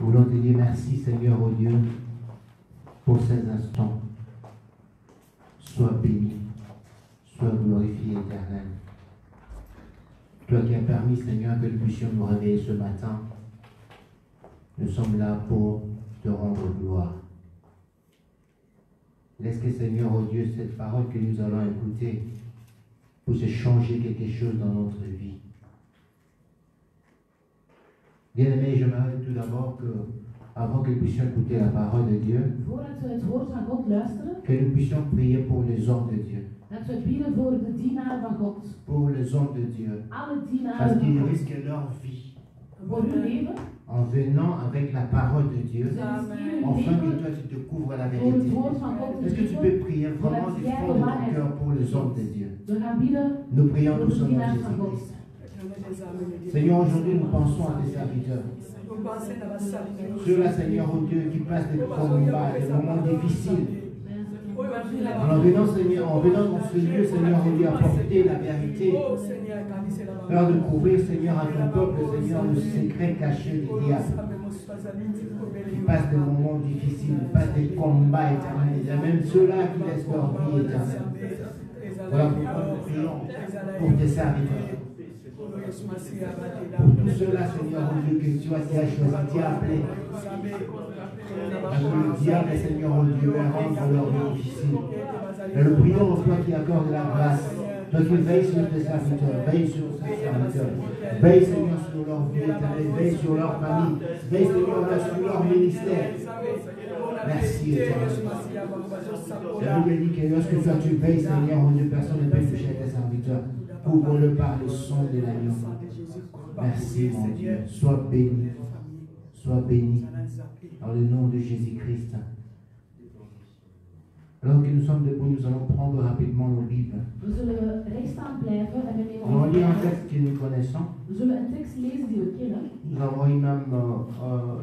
Nous voulons te dire merci, Seigneur, oh Dieu, pour ces instants. Sois béni, sois glorifié, éternel. Toi qui as permis, Seigneur, que nous puissions nous réveiller ce matin, nous sommes là pour te rendre gloire. Laisse que, Seigneur, oh Dieu, cette parole que nous allons écouter puisse changer quelque chose dans notre vie. Bien-aimés, j'aimerais tout d'abord que, avant que nous puissions écouter la parole de Dieu, Voordat we het woord van God luisteren, que nous puissions prier pour les hommes de Dieu. dat we bidden voor de dienaren van God. Pour les hommes de Dieu. Alle Parce dienaren qu'ils van God. risquent leur vie Voor hun leven. en venant avec la parole de Dieu, Ze riskeren hun afin que leven toi tu découvres la door het vérité. woord van God te Est-ce que tu zoeken. peux prier vraiment du fond de ton cœur pour les hommes de Dieu? We gaan bidden Nous prions voor tous de au nom de dienaren van God. Jésus-Christ. Seigneur, aujourd'hui nous pensons à tes serviteurs. Ceux-là, Seigneur, oh Dieu, qui passent des combats, des moments difficiles. En venant, Seigneur, en venant dans ce lieu, Seigneur, on lui apporter la vérité. Faire découvrir, Seigneur, à ton peuple, Seigneur, le secret caché du diable. Ils passent des moments difficiles, ils passent des combats éternels. Il y a même ceux-là qui laissent leur vie éternelle. Voilà pourquoi nous prions pour tes serviteurs. Pour tous ceux-là, Seigneur, oh Dieu, que tu as choisi, tu as appelé. Parce que le diable, Seigneur, oh Dieu, va rendre leur vie difficile. Mais nous prions au toi qui accorde la grâce. Toi qui veilles sur tes serviteurs, veille sur tes serviteurs. Veille, Seigneur, sur leur vie éternelle, veille sur leur famille. Veille, Seigneur, sur leur ministère. Merci, éternel. La Bible dit que lorsque toi tu veilles, Seigneur, oh Dieu, personne ne peut toucher tes serviteurs. Couvre-le par le sang de l'agneau. Merci, mon Dieu. Sois béni. Sois béni. Dans le nom de Jésus-Christ. Alors que nous sommes debout, nous allons prendre rapidement nos Bibles. We zullen rechtstaan blijven en we nemen Nous allons lire un onze texte que nous connaissons. We zullen een tekst lezen die we kennen. Nous avons eu même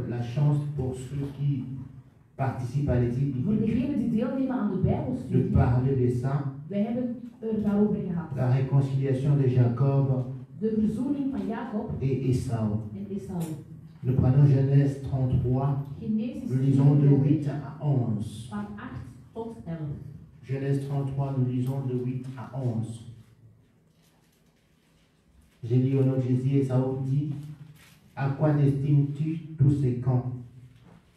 la chance pour ceux qui participent à l'étude Voor biblique degenen die deelnemen aan de de Bijbelstudie. parler de ça. Wij hebben er daarover gehad. La réconciliation de Jacob De verzoening van Jacob et Esau. en Esau. Nous prenons Genèse 33. Genesis Nous lisons de 33, 8 à 11. van 8 tot 11. Genèse 33, nous lisons de 8 à 11. J'ai lu au nom de Jésus, Esaü dit, à quoi estimes-tu tous ces camps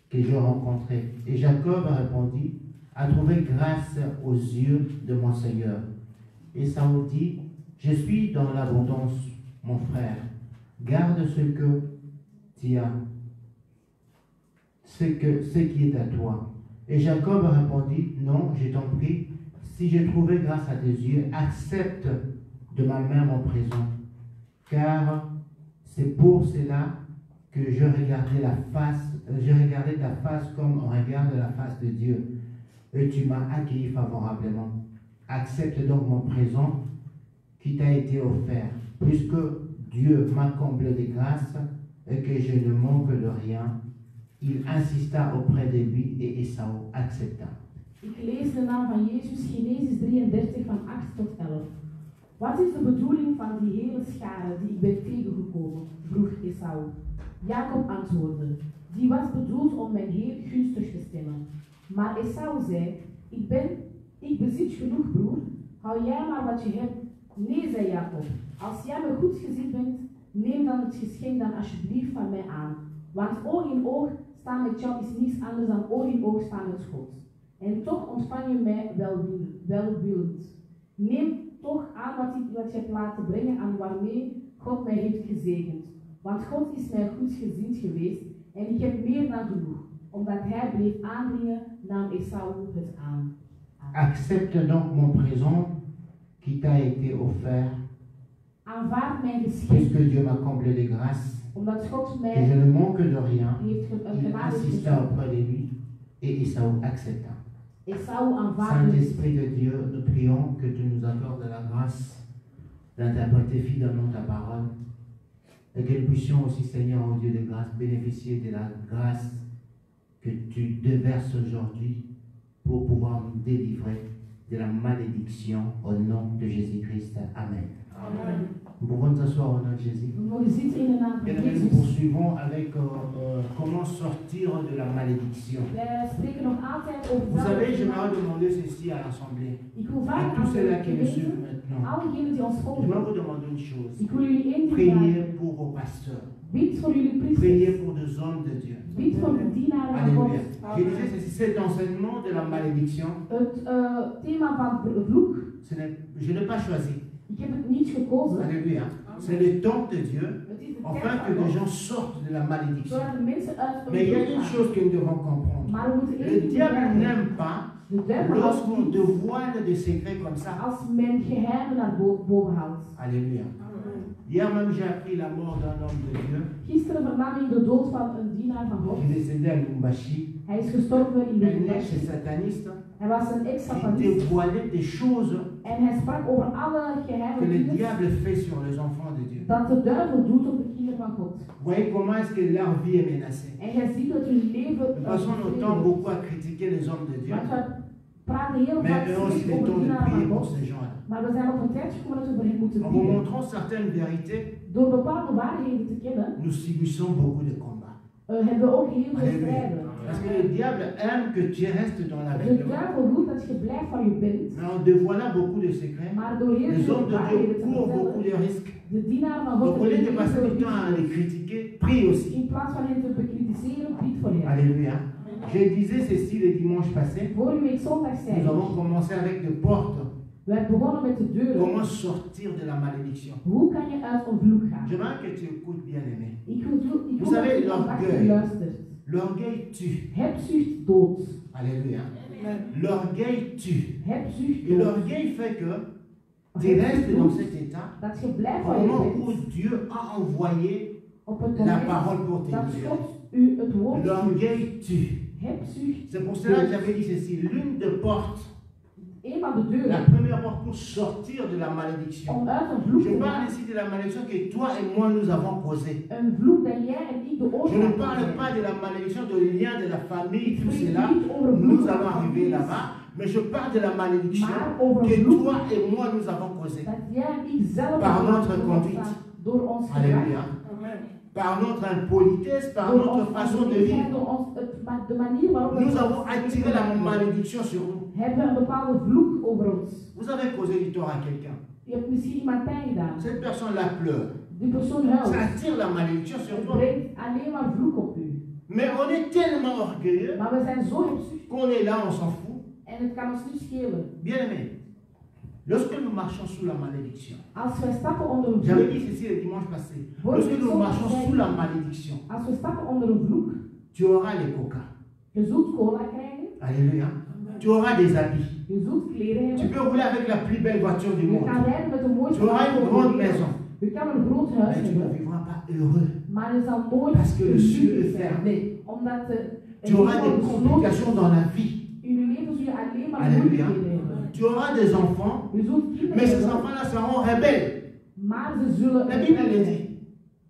que j'ai rencontrés? Et Jacob répondit, à trouver grâce aux yeux de mon Seigneur. Esaü dit, je suis dans l'abondance, mon frère. Garde ce que tu as, ce qui est à toi. Et Jacob répondit, non, je t'en prie, si j'ai trouvé grâce à tes yeux, accepte de ma main mon présent. Car c'est pour cela que je regardais ta face comme on regarde la face de Dieu. Et tu m'as accueilli favorablement. Accepte donc mon présent qui t'a été offert, puisque Dieu m'a comblé de grâce et que je ne manque de rien. Il insista auprès de lui et Esau accepta. Ik lees de naam van Jezus, Genesis 33 van 8 tot 11. Wat is de bedoeling van die hele schare die ik ben tegengekomen? Vroeg Esau. Jacob antwoordde, die was bedoeld om mijn Heer gunstig te stemmen. Maar Esau zei, ik bezit genoeg broer, hou jij maar wat je hebt. Nee, zei Jacob, als jij me goed gezind bent, neem dan het geschenk dan alsjeblieft van mij aan. Want oog in oog staan met jou is niets anders dan oog in oog staan met God. En toch ontvang je mij welwillend. Neem toch aan wat je hebt laten brengen aan waarmee God mij heeft gezegend. Want God is mij goed gezind geweest en ik heb meer dan genoeg. Omdat hij bleef aandringen, nam Esau het aan. Accepte donc mon présent qui t'a été offert, Aanvaard mijn geschenk, puisque Dieu m'a comblé de grâce, omdat God que mij je ne manque de rien. heeft Il genade insista geschonken. auprès de lui et Esau accepta. Esau aanvaarde. Saint-Esprit de Dieu, nous prions que tu nous accordes la grâce d'interpréter fidèlement ta parole et que nous puissions aussi, Seigneur, au Dieu de grâce, bénéficier de la grâce que tu déverses aujourd'hui pour pouvoir nous délivrer de la malédiction au nom de Jésus-Christ. Amen. Amen. Nous pouvons nous asseoir au nom de Jésus. We mogen zitten in de naam van Bien-aimés, nous Jezus. poursuivons poursuivons avec comment sortir de la malédiction. We spreken nog altijd over Vous savez, zelfbedwang. j'aimerais demander ceci à l'Assemblée. Ik wil À vragen tous aan ceux-là de qui me suivent gemeente, maintenant. allen die ons Je volgen. vais vous demander une chose. Ik wil jullie één ding Priez vragen. pour vos pasteurs. Bid voor jullie Priez priesters. pour des hommes de Dieu. Bid voor de dienaren van God. Alléluia. Je disais ceci, cet enseignement de la malédiction, Het thema van vloek, je n'ai pas choisi. ik heb het niet gekozen. Alléluia. C'est le temps de Dieu, Het is de afin tijd que van les God, gens sortent de la malédiction. zodat de mensen uit Mais il y a een une vloek chose gaan. que nous devons comprendre. Maar we moeten één Le ding diable begrijpen. n'aime pas De duivel houdt lorsqu'on niet dévoile des secrets comme ça. als men geheimen naar boven haalt. Alléluia. Hier même, j'ai appris la mort d'un homme de Dieu Gisteren vernam ik de dood van een dienaar van God. qui est décédé à Lumbashi. Hij is gestorven in Un Lubumbashi. ex-sataniste Hij was een qui ex-satanist dévoilait des choses en hij sprak over alle que geheime le dingen diable fait sur les enfants de Dieu. dat de duivel doet op de kinderen van God. Vous voyez comment est-ce que leur vie est menacée. En jij ziet dat hun leven Nous passons notre temps beaucoup à critiquer les hommes de Dieu. Want we praten heel Mais vaak il est aussi slecht le over temps de dienaren prier van pour God. ces gens-là. Maar we zijn op een tijd gekomen dat we voor hen moeten En vous bidden. montrant certaines vérités, Door bepaalde waarheden te kennen, nous subissons beaucoup de combats. hebben we ook heel veel Alléluia. strijden. Parce que le diable aime que tu restes dans De l'aveuglement. duivel wil dat je blijft waar je bent, Mais en dévoilant beaucoup de secrets, maar door heel les veel hommes de waarheden Dieu te courent beaucoup vertellen, de risques. de dienaren van Donc God au lieu de hebben passer heel du veel temps à les risico's. critiquer, prie aussi. In plaats van hen te bekritiseren, bid voor hen. Alléluia. Je disais ceci le dimanche passé. Vorige week zondag zei Nous ik, avons commencé avec des portes. we hebben begonnen met de deuren. Comment sortir de la malédiction. Hoe kan je uit een vloek gaan? J'aimerais que tu écoutes bien aimé. Ik wil Vous savez, dat je aandachtig l'orgueil. luistert. L'orgueil tue. Hebzucht doodt. Alléluia. L'orgueil tue. Hebzucht Et doodt. l'orgueil fait que tu restes dans cet état Dat je blijft au waar je moment où bent. Dieu a envoyé Op het la moment parole pour te dat libérer. God u het woord stuurt. L'orgueil tue. Hebzucht. C'est pour cela que j'avais dit ceci. L'une des portes, Een van de la deuren première porte pour sortir de la malédiction. om uit een vloek Je te parle gaan. ici de la malédiction que toi et moi nous avons causée. Een vloek dat jij en ik de Je ne oorzaak parle zijn. pas de la malédiction de lien de la famille, Ik tout spreek cela. niet over Nous vloeken allons van arriver families, là-bas. Mais je parle de la malédiction maar over que vloeken toi et moi nous avons causée. dat jij en ik zelf Par hebben notre conduite. ontstaan door ons gedrag. Alléluia. Par notre impolitesse, par Door notre ons façon de onwetendheid, vivre. door de manier waarop we Nous avons attiré la malédiction sur nous. hebben we een bepaalde vloek over ons. Vous avez causé du tort à quelqu'un. Je hebt misschien iemand pijn gedaan. Cette personne-là pleure. Die persoon Ça huilt. attire la malédiction sur Het toi. brengt alleen maar vloek op u. Mais on est tellement orgueilleux Maar we zijn zo hebzuchtig qu'on est là, on s'en fout. en het kan ons niet schelen. Bien aimé, lorsque nous marchons sous la malédiction, Als wij stappen onder een j'avais vloek, dit ceci le dimanche passé, lorsque nous marchons sous la malédiction, als we stappen onder een vloek, tu auras les coca. je zult cola krijgen, Alléluia. Tu auras des habits. je zult kleren Tu hebben, peux rouler avec la plus belle voiture du je monde. kan rijden met een mooiste Tu auras une auto grande ter wereld. maison. Je kan een groot huis Mais tu ne hebben, vivras pas heureux. maar je zal nooit Parce que le ciel gelukkig est zijn. fermé. Nee, omdat de Tu auras des complications dans la vie. in je leven zul je alleen maar Alléluia. moeilijkheden hebben. Tu auras des enfants, Je zult kinderen mais ces hebben, enfants-là seront rebelles. maar ze zullen La Bible le dit.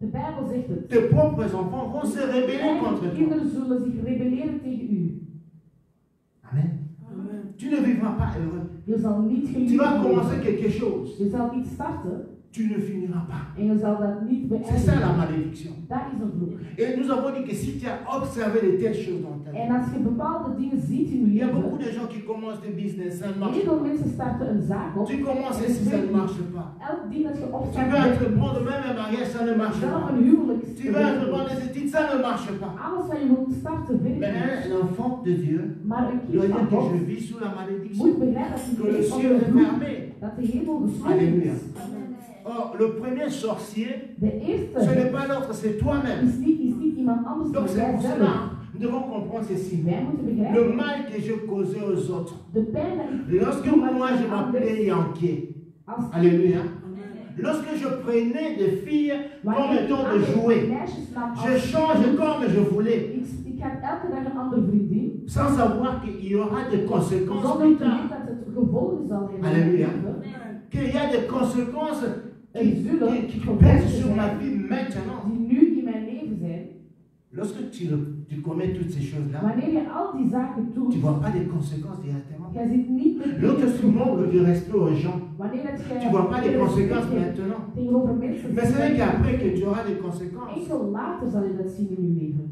De Bijbel zegt het. Tes propres enfants vont se rebeller contre Eigen toi. kinderen zullen zich rebelleren tegen u. Amen. Tu ne vivras pas heureux. Je zal niet Tu gelukkig vas commencer worden. quelque chose. Je zal iets starten Tu ne finiras pas. en je zal dat niet C'est ça la beëindigen. malédiction. Dat is een vloek. Et nous avons dit que si tu as observé de telles choses dans ta vie, En als je bepaalde dingen ziet in il je y a beaucoup leven, de gens qui commencent des business, ça ne marche heel veel pas. mensen starten een zaak op. Tu commences en et si het ça ne werkt niet. marche pas. Elk ding dat je Tu opstart, veux werkt niet. entreprendre même un mariage, ça ne marche Zelf pas. een huwelijk. Tu veux entreprendre des études, ça ne marche pas. Alles wat je wilt starten, werkt Mais niet. un enfant de Dieu Maar een kind doit van dire que God je vis sous la malédiction, moet begrijpen dat que le hij ciel onder est de vloek, fermé. dat de hemel gesloten Alléluia. is. Or, le premier sorcier, De ce eerste n'est pas l'autre, c'est toi-même. is niet iemand anders Donc dan c'est pour jij cela, zelf. nous devons comprendre ceci. Wij moeten Le begrijpen, mal que je causais aux autres, de pijn dat ik lorsque doe aan moi je m'appelais anderen, Yankee, als alléluia, lorsque je prenais des filles comme wanneer ik étant de andere jouets, meisjes nam je change comme je voulais, ik had elke dag een andere vriendin, sans savoir qu'il y aura des conséquences zonder plus te tard. weten dat het gevolgen zal hebben. Alléluia. Qu'il y a des conséquences Er zullen qui gevolgen pèsent sur ma zijn vie maintenant. die nu in mijn leven zijn. Lorsque tu commets toutes ces choses-là, Wanneer je al die zaken tu ne doet, vois pas les conséquences directement. Jij zit niet met L'autre, tu manques de respect aux gens. Wanneer dat Tu ne jij vois pas les conséquences maintenant. tegenover mensen Mais c'est vrai qu'après que tu auras des conséquences. enkel later zal je dat zien in je leven.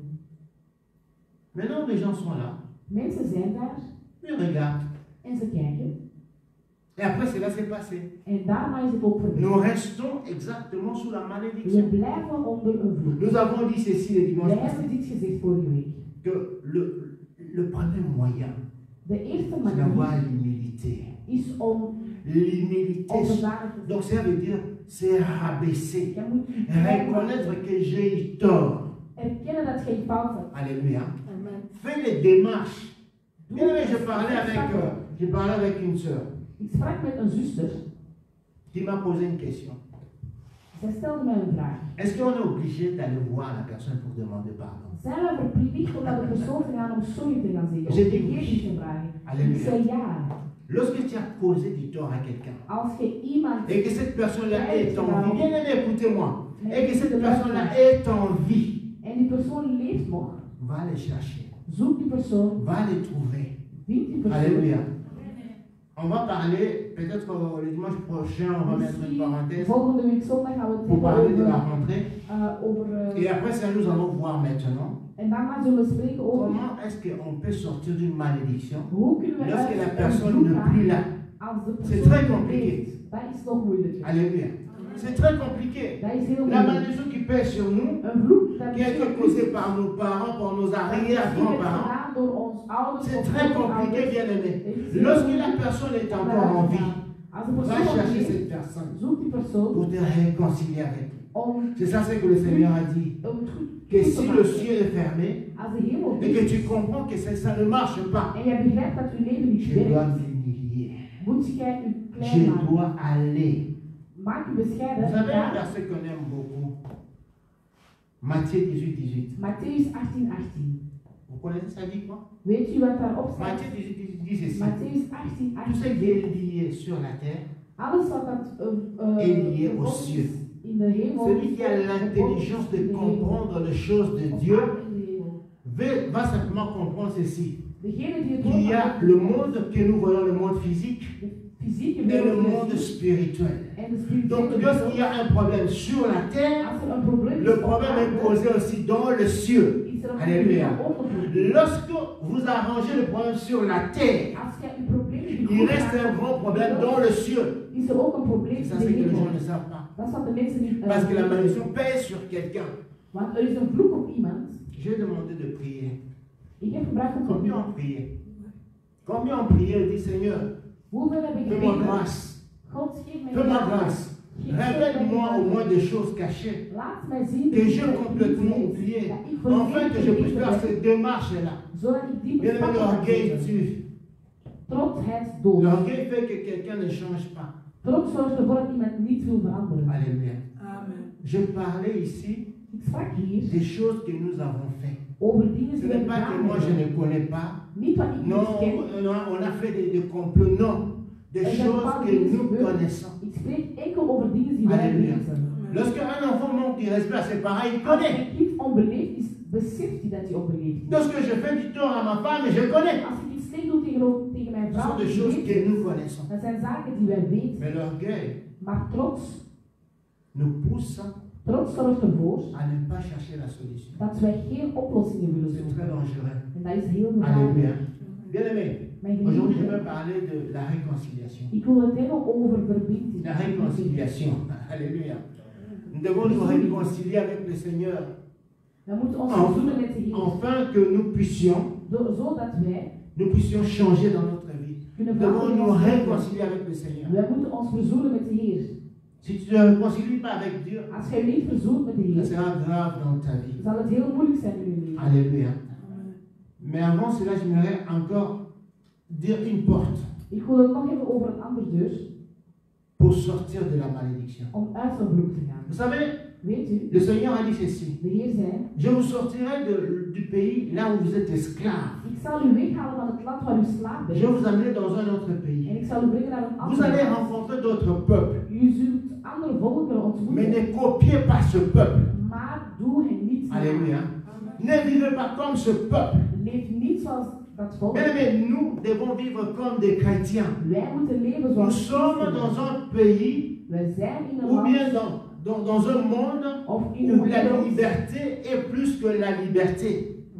Maintenant, les gens sont là. Mensen zijn daar Ils regardent. en ze kijken. Et après, cela s'est passé. En daarna is het ook Nous voorbij. restons exactement sous la We malédiction. blijven onder een vloek. Nous avons dit ceci le dimanche Wij passé. hebben dit gezegd vorige week. Que le premier moyen, De eerste c'est d'avoir manier l'humilité. is om L'humilité. onderdanig te Donc ça veut dire, c'est rabaisser. zijn. Je moet je klein maken. Reconnaître que j'ai eu tort. Erkennen dat je fout hebt. Alléluia. Amen. Fais les démarches. Doe Bien aimé, het. j'ai parlé avec une sœur Ik sprak met een zuster. qui m'a posé une question. Zij stelde mij een vraag. Est-ce qu'on est obligé d'aller voir la personne pour demander pardon? Zijn we verplicht om naar de persoon te gaan om sorry te gaan zeggen? Of J'ai dit vergeving te oui. vragen? Ik Alléluia. zei ja. Lorsque tu as causé du tort à quelqu'un Als je iemand et que cette personne-là est en vie, bien aimé, écoutez-moi, et que cette personne-là est en vie, en die persoon leeft nog, va les chercher, zoek die persoon, va les trouver. vind die persoon. Alléluia. On va parler, peut-être le dimanche prochain, on va mettre une Misschien parenthèse volgende week zondag gaan we het pour parler de la hebben rentrée. over Et après ça, nous allons voir maintenant en daarna zullen we spreken over comment est-ce qu'on peut sortir d'une malédiction hoe kunnen we lorsque la uit een personne vloek n'est plus là. gaan als de C'est persoon très niet compliqué. leeft. Dat is nog moeilijk. Alléluia. C'est très compliqué. Dat is heel La moeilijk. malédiction qui pèse sur nous, Een vloek dat qui a été causée par nos parents, par nos arrière-grands-parents, gedaan door ons ouders c'est of très grootouders. compliqué, bien aimé. Lorsque la personne est encore en vie, Als de va persoon chercher leeft, cette personne zoek die persoon pour te réconcilier avec lui. om C'est ça ce que le Seigneur a dit. om het goed Que te si le maken. ciel est fermé Als de hemel et que dicht tu is comprends que ça ne marche pas, en jij begrijpt dat je leven niet je dois werkt, m'humilier. moet jij je Je klein maken. dois aller. Maak je bescheiden. Vous savez un Ga. verset qu'on aime beaucoup. Matthieu 18, 18. Matthäus 18, 18. Vous connaissez ça dit quoi? Weet u wat daarop staat? Matthieu 18, 18 dit ceci. Matthäus 18, Tout ce 18. qui est lié sur la terre, Alles wat dat est lié aux verbonden cieux. is in de hemel. Celui qui a verbonden l'intelligence is in de de hemel. comprendre les choses de Of Dieu aan in de hemel. va simplement comprendre ceci. Degene die het Qu'il y a woord le monde que nous voyons, le monde physique, de fysieke et le wereld monde spirituel. en de spirituele Donc lorsqu'il y wereld. a un problème sur la terre, Als er een probleem is le op problème est aarde, posé aussi dans le ciel. is er een Alléluia. probleem ook op de Lorsque vous arrangez le problème sur la terre, Als jij een probleem in de il grond reste un maakt, grand problème dans le ciel. is er ook een probleem C'est in ça de ce que les gens hemel. ne savent pas. Dat is wat de mensen niet Parce que la weten. malédiction pèse sur quelqu'un. Want er is een vloek op iemand. J'ai demandé de prier. Ik heb gevraagd om te Combien bidden. ont prié? Combien ont prié et dit Seigneur, Hoeveel heb ik fais-moi gebeden? grâce. God, geef mij Fais-moi genade. grâce. Geef mij Révèle-moi au genade. moins des choses cachées Laat mij zien que dat j'ai ik complètement niet oubliées, weet. Dat ik afin volledig que je puisse faire vergeten ben, cette démarche-là. zodat ik die Bien aimé, stappen kan l'orgueil zetten. tue. Trotsheid doodt. L'orgueil fait que quelqu'un ne change pas. Trots zorgt ervoor dat iemand niet wil veranderen. Alléluia. Amen. Je parlais ici Ik sprak hier des choses que nous avons fait. over dingen Ce die n'est we pas que gedaan moi je hebben. ne connais pas. Niet wat ik Non, niet ken. non, on a fait des complots. Non. Des Er zijn choses bepaalde que dingen nous gebeurd. connaissons. Ik spreek enkel over dingen die wij Alléluia. weten. Lorsqu'un enfant manque de respect à ses parents, il Als connaît. een kind onbeleefd is, beseft hij dat hij onbeleefd is. Lorsque je fais du tort à ma femme, je connais. Als ik iets slecht doe tegen mijn Ce vrouw, sont des die choses weet que het. nous connaissons. Dat zijn zaken die wij weten. Mais l'orgueil Maar trots nous pousse zorgt ervoor à ne pas chercher la solution. dat wij geen oplossingen willen C'est très zoeken. dangereux. En dat is heel Alléluia. gevaarlijk. Bien aimé, Mijn aujourd'hui je geliefde, vais parler de la réconciliation. ik wil het hebben over verbinding. La réconciliation. Alléluia. Nous devons nous réconcilier avec le Seigneur We moeten ons verzoenen met de Heer, afin que nous puissions changer dans notre vie. kunnen Nous devons veranderen in nous ons leven. réconcilier avec le Seigneur. We moeten ons verzoenen met de Heer. Si tu ne te réconcilies pas avec Dieu, Als jij niet verzoent met de ça Heer, sera grave dans ta vie. zal het heel moeilijk zijn in je leven. Alléluia. Mais avant cela, j'aimerais encore dire une porte Ik wil het nog even over een andere deur, pour sortir de la malédiction. om uit zo'n vloek te gaan. Vous savez, Weet u, le Seigneur a dit ceci. de Heer zei, Je vous sortirai du pays là où vous êtes esclave. ik zal u weghalen van het land waar u slaaf Je bent. vais vous amener dans un autre En pays. ik zal u brengen naar een Vous ander allez land. rencontrer d'autres peuples. U zult andere volkeren Mais ontmoeten, ne copiez pas ce peuple. maar doe hen niet na. Alléluia. Ne vivez pas comme ce peuple. Leef niet zoals dat volk. Mais nous devons vivre comme des chrétiens. Wij moeten leven Nous zoals sommes christenen. dans un pays We zijn in een ou bien land dans un monde of in où een la wereld liberté est plus que la liberté.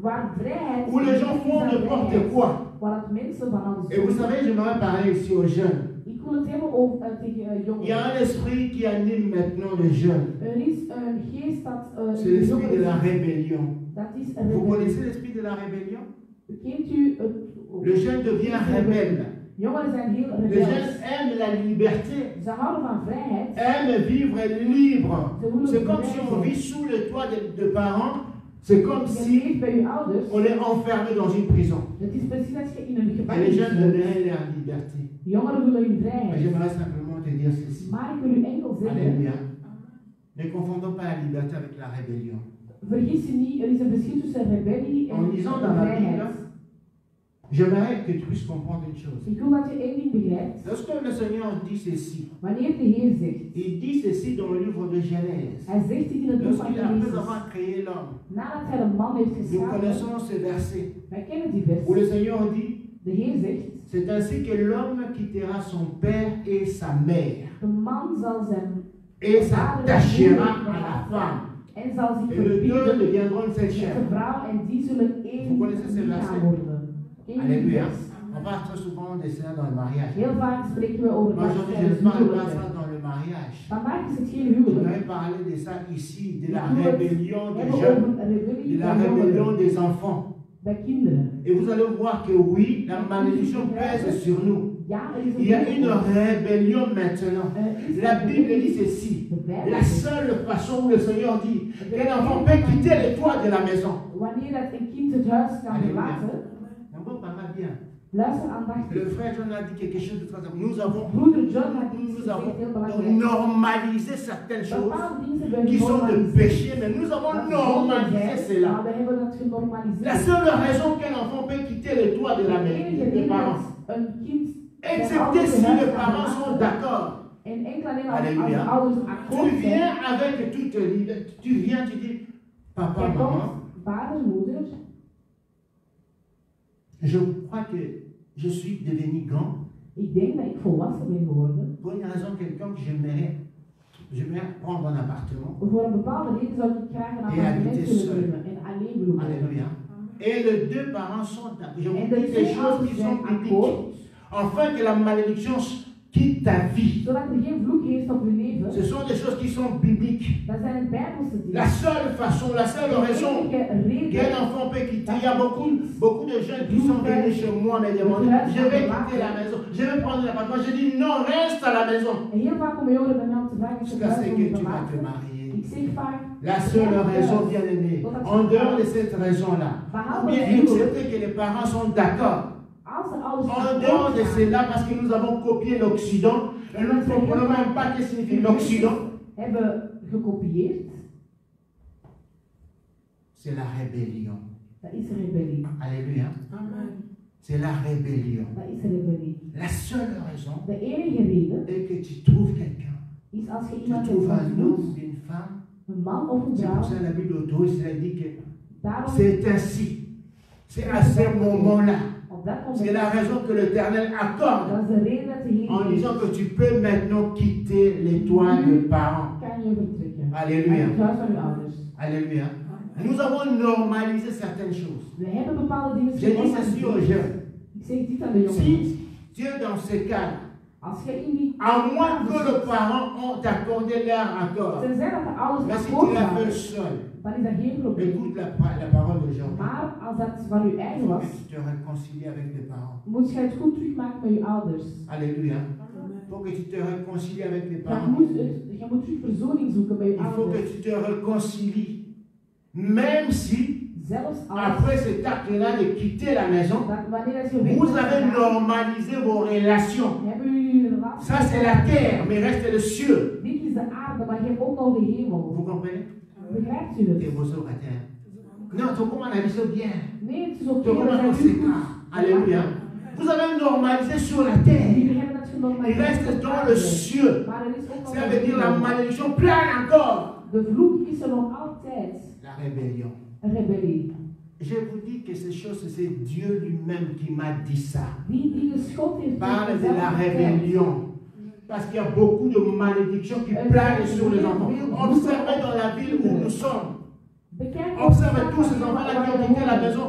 waar vrijheid Où les gens font n'importe quoi. Waar het mensen van alles Et vous savez, j'aimerais parler ici aux jeunes. Ik wil het hebben over tegen Il y a jongeren. un esprit qui anime maintenant les jeunes. Is een geest dat C'est l'esprit de la rébellion. Dat is Vous rebellie. connaissez l'esprit de la rébellion? Kent u het? Le jeune devient rebelle. Jongeren zijn heel Les rebels. jeunes aiment la liberté, Ze houden van vrijheid. aiment vivre libre. C'est comme si on vit sous le toit de parents. C'est comme Je si leeft bij uw ouders. on est enfermé dans une prison. Het is precies als je in een Et les gevangenis jeunes zit. aimeraient leur liberté. Jongeren willen hun Mais vrijheid. j'aimerais simplement te dire ceci. Maar ik wil u enkel zeggen, Alléluia. Ne confondons pas la liberté avec la rébellion. vergis je niet, er is een verschil tussen rebellie En en lisant dans la vrijheid. Bible, j'aimerais que tu puisses comprendre une chose. Ik wil dat je één ding begrijpt. Lorsque le Seigneur dit ceci, Wanneer de Heer zegt, il dit ceci dans le livre de Genèse. hij zegt dit in het boek van Lorsqu'il après Genesis. avoir créé l'homme, Nadat hij de man heeft nous geschapen, connaissons ce verset wij kennen die vers. où le Seigneur dit, De Heer zegt, c'est ainsi que l'homme quittera son père et sa mère de man zal zijn et s'attachera à la femme. en zal zich Et les deux verbinden deviendront une seule met chair. de vrouw en die zullen één Vous connaissez ce lichaam verset? worden. Ken je die Alléluia. vers? On parle très souvent de cela dans le mariage. Heel vaak spreken we over Mais dat aujourd'hui, je ne tijdens parle pas huwelijken. ça dans le mariage. Vandaag is het geen Je huwelijk. vais parler de ça ici, de la Ik wil het rébellion des hebben jeunes, over rebellie de la van rébellion jongeren, des enfants. bij kinderen. Et vous allez voir que oui, la malédiction pèse sur nous. Ja, er is Il y a une druk. rébellion maintenant. Is La een Bible rebellie. dit ceci. De Bijbel La zegt, seule façon où le Seigneur dit qu'un enfant peut quitter les toits de la maison. wanneer dat een kind het huis kan Alléluia. verlaten, On voit pas mal bien. luister aandachtig. Le frère John a dit quelque chose de très important. Nous avons Broeder John had iets nous gezegd, avons heel belangrijk. normalisé certaines choses Bepaalde dingen hebben we qui sont de genormaliseerd. péché, mais nous avons Dat normalisé zijn, cela. maar we hebben dat La genormaliseerd. seule raison qu'un enfant peut quitter les toits de la De maison enige des reden parents, dat een kind zijn excepté ouders si huis les kan parents sont verlaten, d'accord. en enkel alleen als Alléluia. de ouders Tu akkoord zijn. viens avec toute liberté. Tu viens, tu dis, papa, Jij maman, komt, vader, moeder, je crois que je suis devenu grand. ik denk dat ik volwassen ben geworden. Pour une raison quelconque, j'aimerais prendre un appartement. Voor een bepaalde reden zou ik graag een Et appartement habiter willen seul. nemen en alleen willen wonen. Alléluia. Et les deux parents sont d'accord. Je En vous de dis des twee choses ouders qui zijn sont bibliques. akkoord, Afin que la malédiction quitte ta vie. zodat er geen vloek heerst op je leven. Ce sont des choses qui sont bibliques. Dat zijn het Bijbelse La dingen. seule façon, la seule raison De enige qu'un reden enfant peut quitter, il y a beaucoup de jeunes qui sont venus chez moi me demander, je vais quitter la maison, je vais prendre l'appartement. Je dis non, reste à la maison. En heel vaak komen jongeren bij mij om te vragen of ze Jusqu'à ce thuis que willen tu vas te verlaten. marier. Ik zeg vaak, La seule raison, bien aimé, en dehors de cette raison-là, ou bien excepté que les parents sont d'accord, als de ouders en dehors de cela, parce que nous avons copié l'Occident, et nous ne comprenons même pas ce que signifie l'Occident, hebben gekopieerd, c'est la rébellion. dat is rebellie. Alléluia. C'est la rébellion. Dat is rebellie. La seule raison De enige reden est que tu trouves quelqu'un. is als je Tu iemand trouves un hebt homme ontmoet, ou une femme. een man of een C'est pour vrouw, ça que la Bible autorise, elle dit que daarom c'est ainsi. C'est à ce moment-là. op dat C'est moment, la raison que l'Éternel accorde dat is de reden dat de Heer en zegt, disant que tu peux maintenant quitter les toits de parents. kan je vertrekken. Alléluia. Uit het huis van uw ouders. Alléluia. Nous avons normalisé certaines choses. We hebben bepaalde dingen Je dis ceci aux jeunes. Ik zeg dit aan de jongeren. Si Dieu dans ces cas, Als je in die à moins que les parents ont accordé leur accord, tenzij dat de ouders mais si akkoord tu l'as waren, fait seul, dan is dat geen probleem. écoute la parole d'aujourd'hui. Maar als dat van uw Il eigen faut was, que tu te réconcilies avec tes parents. moet je het goed terugmaken met je ouders. Alléluia. Il faut que tu te réconcilies avec tes Je parents. moet terug verzoening zoeken bij je Il faut que ouders. tu te réconcilies. Même si, Zelfs als après cet acte-là de quitter la maison, dat wanneer je weet vous dat avez je gaat, normalisé vos relations. hebben jullie een relatie. Ça, c'est la terre, mais reste le ciel. Dit is de aarde, maar je hebt ook nog de hemel. Vous comprenez? Begrijpt u T'es het? beau sur la terre. Non, tu comment on a vu ça bien. Nee, het is oké. Tu comment on s'est Alléluia. Vous avez normalisé sur la terre. Jullie hebben het Il genormaliseerd. reste dans le ciel. Maar er is ook nog Ça de veut dire la hemel. malédiction plane encore. De vloek is er nog altijd. La rébellion. Een rebellie. je vous dis que ces choses, c'est Dieu lui-même qui m'a dit ça. Die dingen God heeft Parle de zelf la verteld. rébellion. Parce qu'il y a beaucoup de malédictions qui planent sur les enfants. Observez dans la ville où nous sommes. Bekijk Observez tous ces enfants-là qui ont quitté la maison.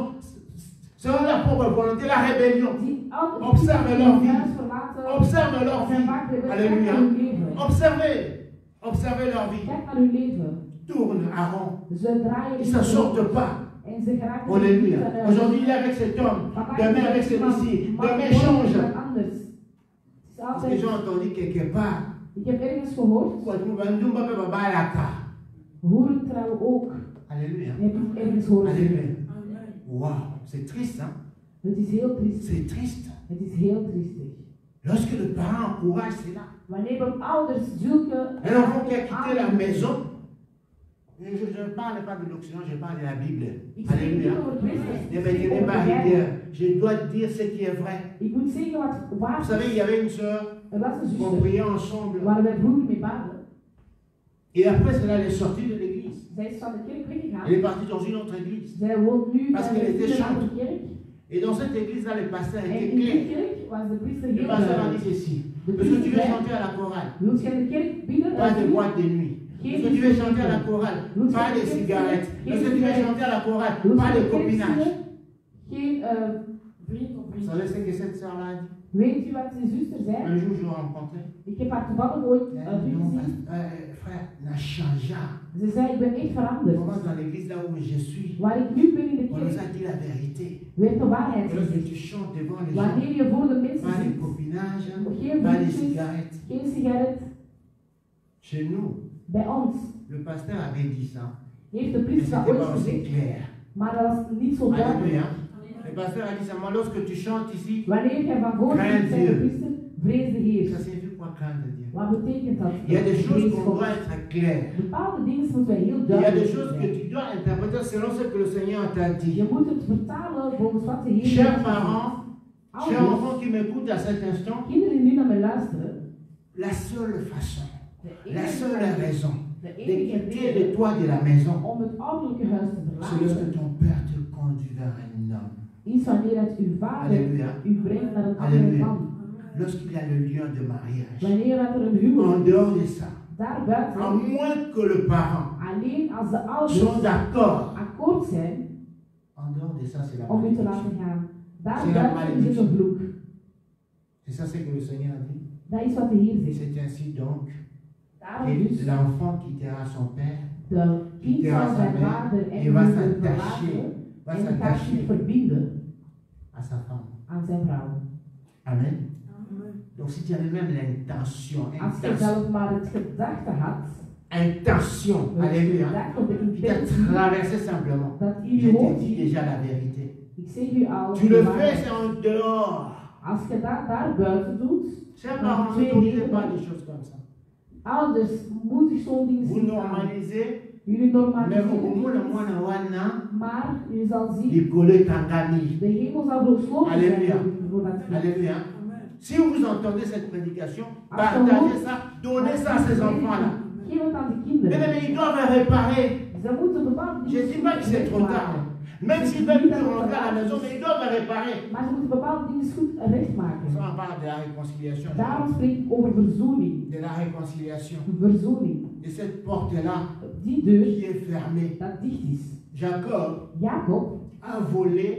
Selon leur propre volonté, la rébellion. Observe leur vie. Observe leur vie. Alléluia. Observez. Observez leur vie. Kijk naar hun leven. Tourne à rond. Ze draaien Ils ne s'en sortent pas. en ze geraken Alléluia. niet aan Aujourd'hui, il est avec cet homme. Demain, avec celui-ci. Demain, change. Anders. Het is Parce que altijd. j'ai entendu quelque part. Ik heb ergens gehoord. Hoeren trouwen ook. Alléluia. Heb ik ergens horen. Alléluia. Waouh, c'est triste, hein? Het is heel triest. C'est triste. Het is heel triestig. Lorsque le parent encourage cela. Wanneer de ouders zulke Un enfant qui a quitté la maison. Je ne parle pas de l'Occident, je parle de la Bible. Ik spreek niet Alléluia. over Christus. Ne Ik me spreek tenez over pas de Bijbel. rigueur. Je dois dire ce qui est vrai. Ik moet zeggen wat waar Vous is. savez, il y avait une sœur, Er was een on zuster priait ensemble. waar wij vroeger mee baden. Et après cela, elle est sortie de l'église. Zij is van de kerk weggegaan. Elle est partie dans une autre église. Zij woont nu Parce bij qu'elle était een chante. andere kerk. Et dans cette église-là, le pasteur En était in die clair. kerk was de priester Le heel pasteur a dit duidelijk. ceci. De Est-ce que tu priester veux zei, chanter à la chorale? wilt jij de kerk binnen? Pas de boîte de nuit. Est-ce que tu veux chanter à la chorale? Pas de cigarettes. Est-ce que tu veux chanter à la chorale? Pas de copinage. Geen vriend of Vous vriend. savez ce que cette sœur-là a dit? Weet u wat die zuster zei? Un jour, je l'ai rencontrée. Ik heb haar toevallig ooit Elle dit, non, gezien. frère, n'a changé. Ze zei, ik ben echt veranderd. Comment dans l'église là où je suis, Waar ik nu ben in de on nous kerk, a dit la vérité. werd de waarheid Et lorsque gezegd. tu chantes devant les gens, Wanneer je voor de mensen pas de zit, copinage, geen pas de vriendjes, cigarettes. geen sigaret, Chez nous, bij ons le pasteur avait dit ça. heeft de Mais priester dat c'était ooit pas aussi gezegd, clair. maar dat was niet zo duidelijk. Alléluia. Le pasteur a dit seulement lorsque tu chantes ici, Wanneer jij van voor Crains zit, zei de Dieu. priester, vrees de ça Heer. signifie quoi craindre Dieu? Wat betekent dat? Il y a des choses Vrees qu'on God. doit être clair. Bepaalde dingen moeten wij heel Il y a des duidelijk choses que zijn. tu dois interpréter selon ce que le Seigneur t'a dit. Je moet het vertalen volgens wat de Heer Chers heeft parents, gezegd. chers Ouders, enfants qui m'écoutent à cet instant, kinderen die nu naar mij luisteren, la seule façon, de la seule enige, raison de de enige quitter le reden toit de la maison, om het ouderlijke huis te c'est lorsque verlaten, ton Père te conduit vers un homme. is wanneer het uw vader Alléluia. u brengt naar een andere Alléluia. man. Lorsqu'il y a le lien de mariage. Wanneer er een En huwelijk dehors de ça, daarbuiten, à moins que le parent alleen als de ouders sont d'accord, akkoord zijn en dehors de ça, c'est la om u te malédiction. laten gaan, C'est daarbuiten la is het een vloek. C'est ça ce que le Seigneur a dit. Dat is wat de Heer Et zegt. c'est ainsi donc Daarom que dus, l'enfant quittera son père, de kind zal zijn vader en il va moeder s'attacher, verlaten va en gaat zich s'attacher verbinden à sa femme. aan zijn vrouw. Amen. Donc si tu avais même l'intention, Als je zelf maar het gedachte had, intention, het alléluia, gedachte of de qui t'a intentie, traversé simplement. dat in Je je te hoofd dis zit, déjà la vérité. ik zeg u al, Tu de le waarheid. fais, c'est en dehors. Als je dat daar buiten doet, Chers parents, ne tolérer pas des choses comme ça. ouders, moet ik zo'n ding Vous zien aan. normalisez, Jullie mais au normaliseren, moins le moine wana, maar je zal zien, les collègues tangani. de hemel zal gesloten zijn Alléluia. voor dat kind. Alléluia. Si vous entendez cette prédication, partagez ça, donnez ça à ces enfants-là. Geef het aan de Mais, kinderen. mais ils doivent réparer. Ze moeten bepaalde Je ne dis pas que c'est trop tard. Même s'ils veulent plus rentrer à la maison, mais ils doivent réparer. Maar ze moeten bepaalde dingen goed recht maken. Ça, on parle de la réconciliation. Daarom spreek ik over verzoening. De la réconciliation. Verzoening. Et cette porte-là Die deur qui est fermée. dat dicht is. Jacob Jacob a volé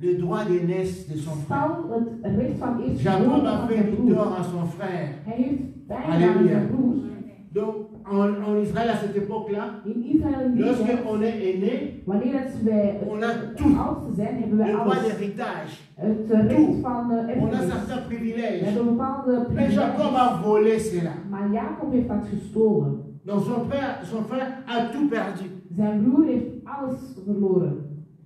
le droit d'aînesse de son frère. stal het recht van eerst Jacob a van fait zijn du broer. tort à son frère. Hij heeft pijn aan Alléluia. zijn broer. Donc, en Israël, à cette époque-là, In Israël in die tijd, lorsqu'on est aîné, wanneer het wij on a het tout. oudste zijn, hebben wij Le droit alles. d'héritage. Het recht van On a erfenis. certains We privilèges. hebben bepaalde Mais Jacob privileges. a volé cela. Maar Jacob heeft dat gestolen. Donc son frère a tout perdu. Zijn broer heeft alles verloren.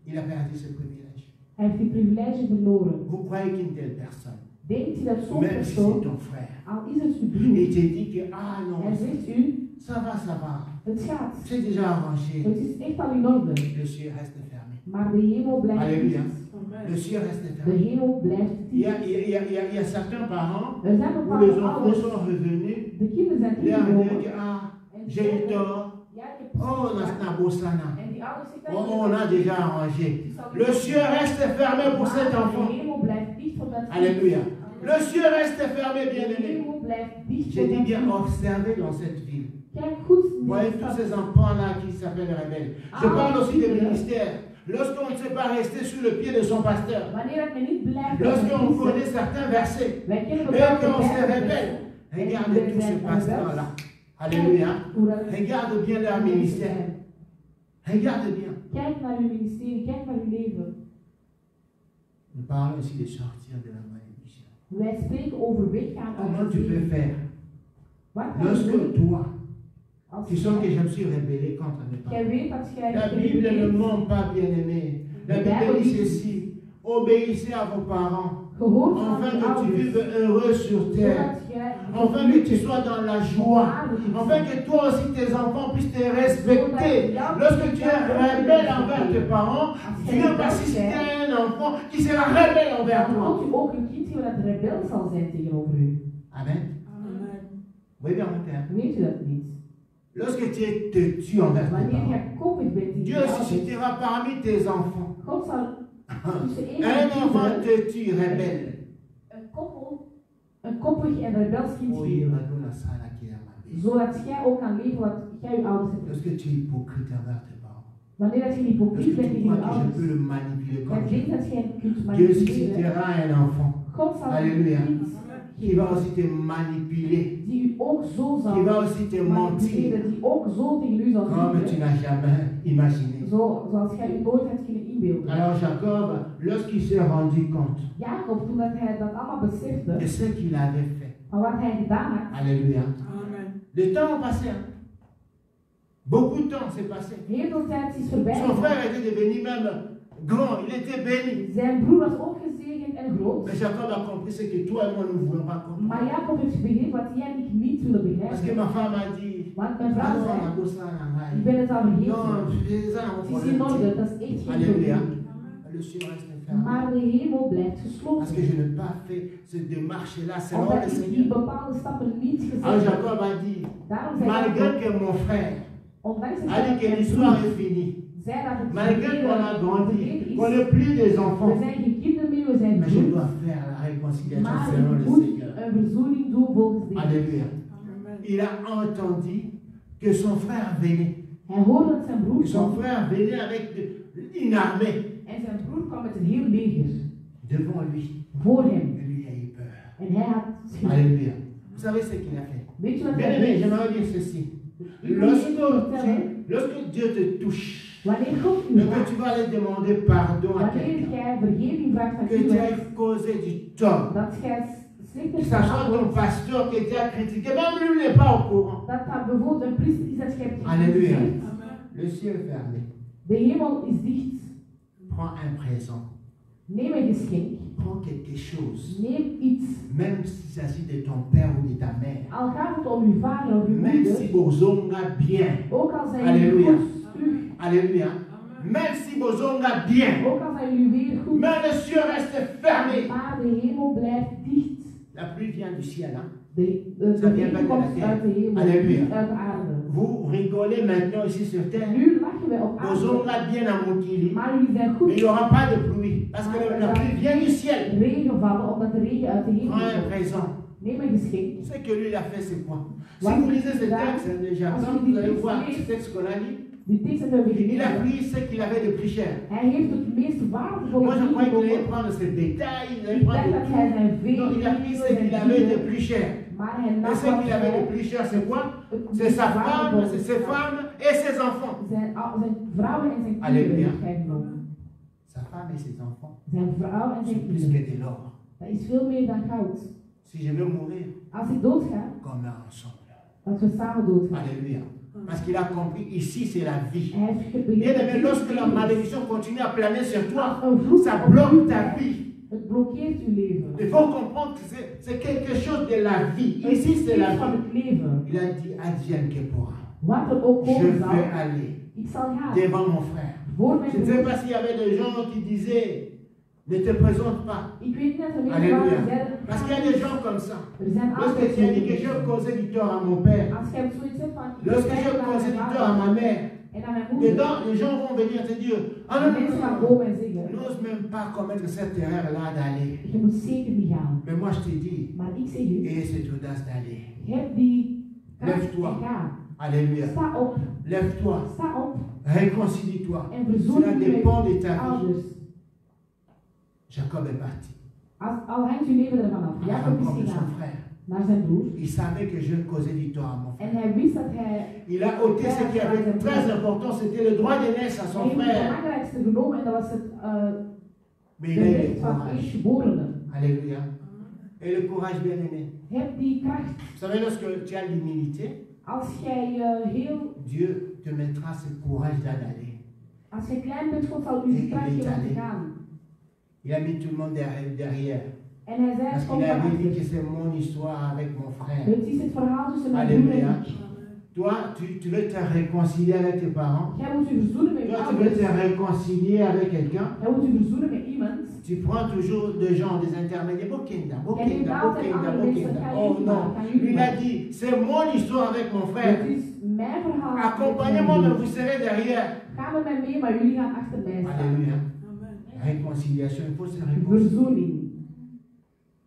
Il a perdu ce privilège. Hij heeft die privilege verloren. Vous croyez qu'une telle personne, Denkt u dat zo'n même si c'est persoon, ton frère, al is het uw il broer, te dit que, ah non, hij zegt u, ça va, het gaat. c'est déjà arrangé. Het is echt al in orde. Le ciel reste fermé. Maar de hemel blijft Alléluia. dicht. Le ciel reste De fermé. hemel blijft Il y a, dicht. il y a certains parents Er zijn où les bepaalde enfants ouders, sont revenus, de kinderen zijn leur dire teruggekomen. que, ah, En j'ai eu zeiden, tort. ja, ik heb Oh, precies Nasna Bosana. En die die ouders zich daar On a déjà arrangé. Le ciel reste fermé pour cet enfant. De hemel blijft dicht voor dat Alléluia. kind. Le ciel reste fermé, De bien-aimé. hemel blijft dicht J'ai voor dit dat bien kind. observer dans cette ville. Kijk goed Vous in voyez deze tous stad. ces enfants-là qui s'appellent rebelles. Je parle aussi des ministères. Lorsqu'on ne sait pas rester sur le pied de son pasteur. Wanneer het men niet blijft Lorsqu'on connaît certains versets. wij kennen Et bepaalde qu'on se versen. rebelle. Regardez tous ces pasteurs-là. Alléluia. Hoe dat Regarde bien leur ministère. Regarde bien. Kijk naar uw ministerie, kijk naar uw leven. Nous parlons aussi de sortir de la malédiction. Wij spreken over weggaan uit Comment de tu peux zegen. faire Wat kan je lorsque doen toi, als tu sens que je me suis rebellé contre mes jij parents? weet dat jij La Bible ne ment pas, bien-aimé. La Bible dit ceci. Obéissez à vos parents. gehoorzaam Afin aan je que tu ouders, vives heureux sur terre. zodat jij Afin que tu sois dans la joie. Afin que toi aussi tes enfants puissent te respecter. Lorsque tu es rebelle envers tes parents, Dieu va susciter un enfant qui sera rebelle envers dan toi. moet u ook een kind zien dat rebel zal zijn tegenover u. Amen. Oui, bien, mon père. Weet u dat niet? Lorsque tu es têtu envers tes Wanneer parents, jij koppig bent tegen Dieu je ouders, suscitera parmi tes enfants God zal tussen een un enfant kinderen têtu, rebelle. een koppig en rebels kind Oui, geven. Madonna Sala qui est ma vie. Zodat jij ook kan leven wat jij je ouders hebt. Lorsque tu es hypocrite envers tes parents, Wanneer dat je lorsque hypocriet bent tu tegen crois je que je ouders, peux le manipuler jij comme je denkt dat jij kunt Dieu manipuleren. suscitera un enfant God zal Alléluia. een kind qui va geven aussi te manipuler, die u ook zo zal qui va aussi te mentir, manipuleren, die ook zo tegen u zal comme tu liegen, n'as jamais imaginé. zoals jij u nooit hebt kunnen inbeelden. Alors Jacob, lorsqu'il s'est rendu compte Jacob, toen dat hij dat allemaal besefte, de ce qu'il avait fait, van wat hij gedaan had, Alléluia. Le temps a passé. Hein. Beaucoup de temps s'est passé. heel veel tijd is voorbij. Son frère était devenu même grand, il était béni. Zijn broer was ook gezegend en groot. Mais Jacob a compris ce que toi et moi nous ne voulons pas comprendre. Maar Jacob heeft begrepen wat jij en ik niet willen Parce que begrijpen. ma femme a dit, Want mijn ah vrouw non, zei, on a beau ça, on a ik ben het al non, vergeten. c'est ça mon Het is in problème. orde, dat is echt geen Alléluia. probleem. Le ciel reste fermé. Maar de hemel blijft Parce gesloten. que je n'ai pas fait cette démarche-là selon Omdat le ik die Seigneur. bepaalde stappen niet Alors gezet heb. Jacob a dit, Daarom zei malgré Jacob, que mon frère ondanks het a dit feit que dat l'histoire mijn est finie, broer zei dat het malgré qu'on a grandi, qu'on is, n'est plus des we enfants, zijn geen kinderen meer, we zijn mais je groot. dois faire la réconciliation Maar selon ik le moet Seigneur. een verzoening doen volgens de Heer. Alléluia. Il a entendu que son frère venait. Hij hoorde dat zijn broer Et son kwam frère venait avec une armée en zijn broer kwam met een heel leger devant lui. voor hem. Et lui a eu peur. En hij had schrik. Alléluia. Vous savez ce qu'il a fait? Weet je wat Bien hij aimé, deed? j'aimerais dire ceci. Ik wil je even Lorsque vertellen, Dieu te touche, wanneer God u et que raakt, tu vas aller demander pardon à wanneer quelqu'un, jij vergeving vraagt van que tu iemand, as causé du tort, dat jij slecht que hebt ce soit gedaan ton wordt, pasteur qui t'a critiqué, même lui n'est pas au courant. dat dat bijvoorbeeld een priester is dat je hebt Alléluia. gekritiseerd. Le ciel est fermé. De hemel is dicht. Prends un présent. Neem een geschenk. Prends quelque chose. Neem iets. Même s'il s'agit de ton père ou de ta mère. Al gaat het om uw vader of uw Même si moeder, bozonga bien. ook al zijn Alléluia. jullie goed terug, Alléluia. Même si bozonga bien. ook al zijn jullie weer goed, Mais le ciel reste fermé. maar de hemel blijft dicht. La pluie vient du ciel. Hein? De regen komt uit de hemel, Alléluia. niet uit de aarde. Vous rigolez maintenant ici sur terre. Nu lachen wij op aarde, Bozonga bien à Mokili. maar jullie zijn Mais goed. il n'y aura pas de pluie. Parce que la pluie vient du ciel. Regen vallen, omdat de regen uit de hemel Prends un komt. présent. Neem een geschenk. Ce que lui il a fait, c'est quoi? Si Ouais. vous lisez ce texte déjà, Parce quand que vous allez il voir dit- ce texte qu'on a lu, Die tekst hebben we il a gelezen. pris ce qu'il avait de plus cher. Hij heeft het meest waardevolle Moi, je croyais qu'il allait meegenomen. prendre ce détail, il allait Ik prendre dacht dat hij tout. zijn Non, il a pris ce vee qu'il avait de plus cher. maar hij Et nam ce qu'il avait de plus cher, c'est quoi? C'est sa femme, c'est ses femmes et ses enfants. Zijn vrouwen en zijn Alléluia. kinderen heeft hij genomen. Sa femme et ses enfants Zijn vrouw en zijn sont plus kinderen. que de l'or. Dat is veel meer dan goud. Si je veux mourir, Als ik doodga, comme ensemble. dat we samen doodgaan. Alléluia. Parce qu'il a compris, ici c'est la vie. Hij heeft Bien aimé, lorsque la malédiction continue à planer sur toi, Een vloek ça op bloque u ta legt, vie. het blokkeert uw leven. Il faut comprendre que c'est quelque chose de la vie. Ici, c'est la Het is van vie. het leven. Il a dit, advienne que pourra. Wat er ook Je komen zal, vais aller ik zal gaan. devant mon frère. Voor mijn Je ne sais broer. pas s'il y avait des gens qui disaient, ne te présente pas. Ik weet niet of er mensen Alléluia. waren die zeiden, Parce qu'il y a des gens comme ça. er zijn Lorsque altijd tu as dit que zo. j'ai causé du tort à mon père, Als jij zoiets hebt van, ik lorsque ben j'ai bij causé mijn du tort à vader. ma mère, En aan mijn moeder. Dedans, les gens vont venir te dire, ah non, Mensen gaan non, komen en zeggen, n'ose même pas commettre cette erreur-là d'aller. je moet zeker niet gaan. Mais moi, je te dis, Maar ik zeg u, et cette audace d'aller. heb die kracht Lève-toi. en ga. Alléluia. Sta op, Lève-toi. sta op Réconcilie-toi. en verzoen Cela je met dépend de ta vie. ouders. Jacob est parti. Al hangt uw leven ervan af. À la Jacob is rencontre de son gegaan frère. naar zijn broer. Il savait que je causais victoire à mon frère. En hij wist dat hij Il a ôté ce qui avait très important, c'était le droit d'aînesse à son heeft het frère. belangrijkste genomen en dat was het Mais il a eu le recht van courage. eerstgeborene. Alléluia. Et le courage, bien aimé. Heb die kracht. Vous savez, lorsque tu as l'humilité, Als jij heel, Dieu te mettra ce courage d'aller. als je klein bent, God zal u die kracht geven om te gaan. Il a mis tout le monde derrière. En hij zei, Parce kom qu'il van avait dit achter. que c'est mon histoire avec mon frère. Het is het verhaal tussen mijn broer Alléluia. en ik. Toi, tu veux te réconcilier avec tes parents. Jij moet u verzoenen met je Toi, tu veux ouders. te réconcilier avec quelqu'un. Jij moet u verzoenen met iemand. Tu prends toujours des gens, des intermédiaires. Bokinda, Bokinda, En altijd Bokinda, andere mensen, Bokinda. ga Oh jullie non. maar, ga jullie Il a maar. dit, c'est mon histoire avec mon Het frère. is mijn verhaal. Accompagnez-moi, mais vous serez derrière. Ga met mij mee, maar jullie gaan achter mij staan. Alléluia. Réconciliation, il faut se réconcilier. Verzoening.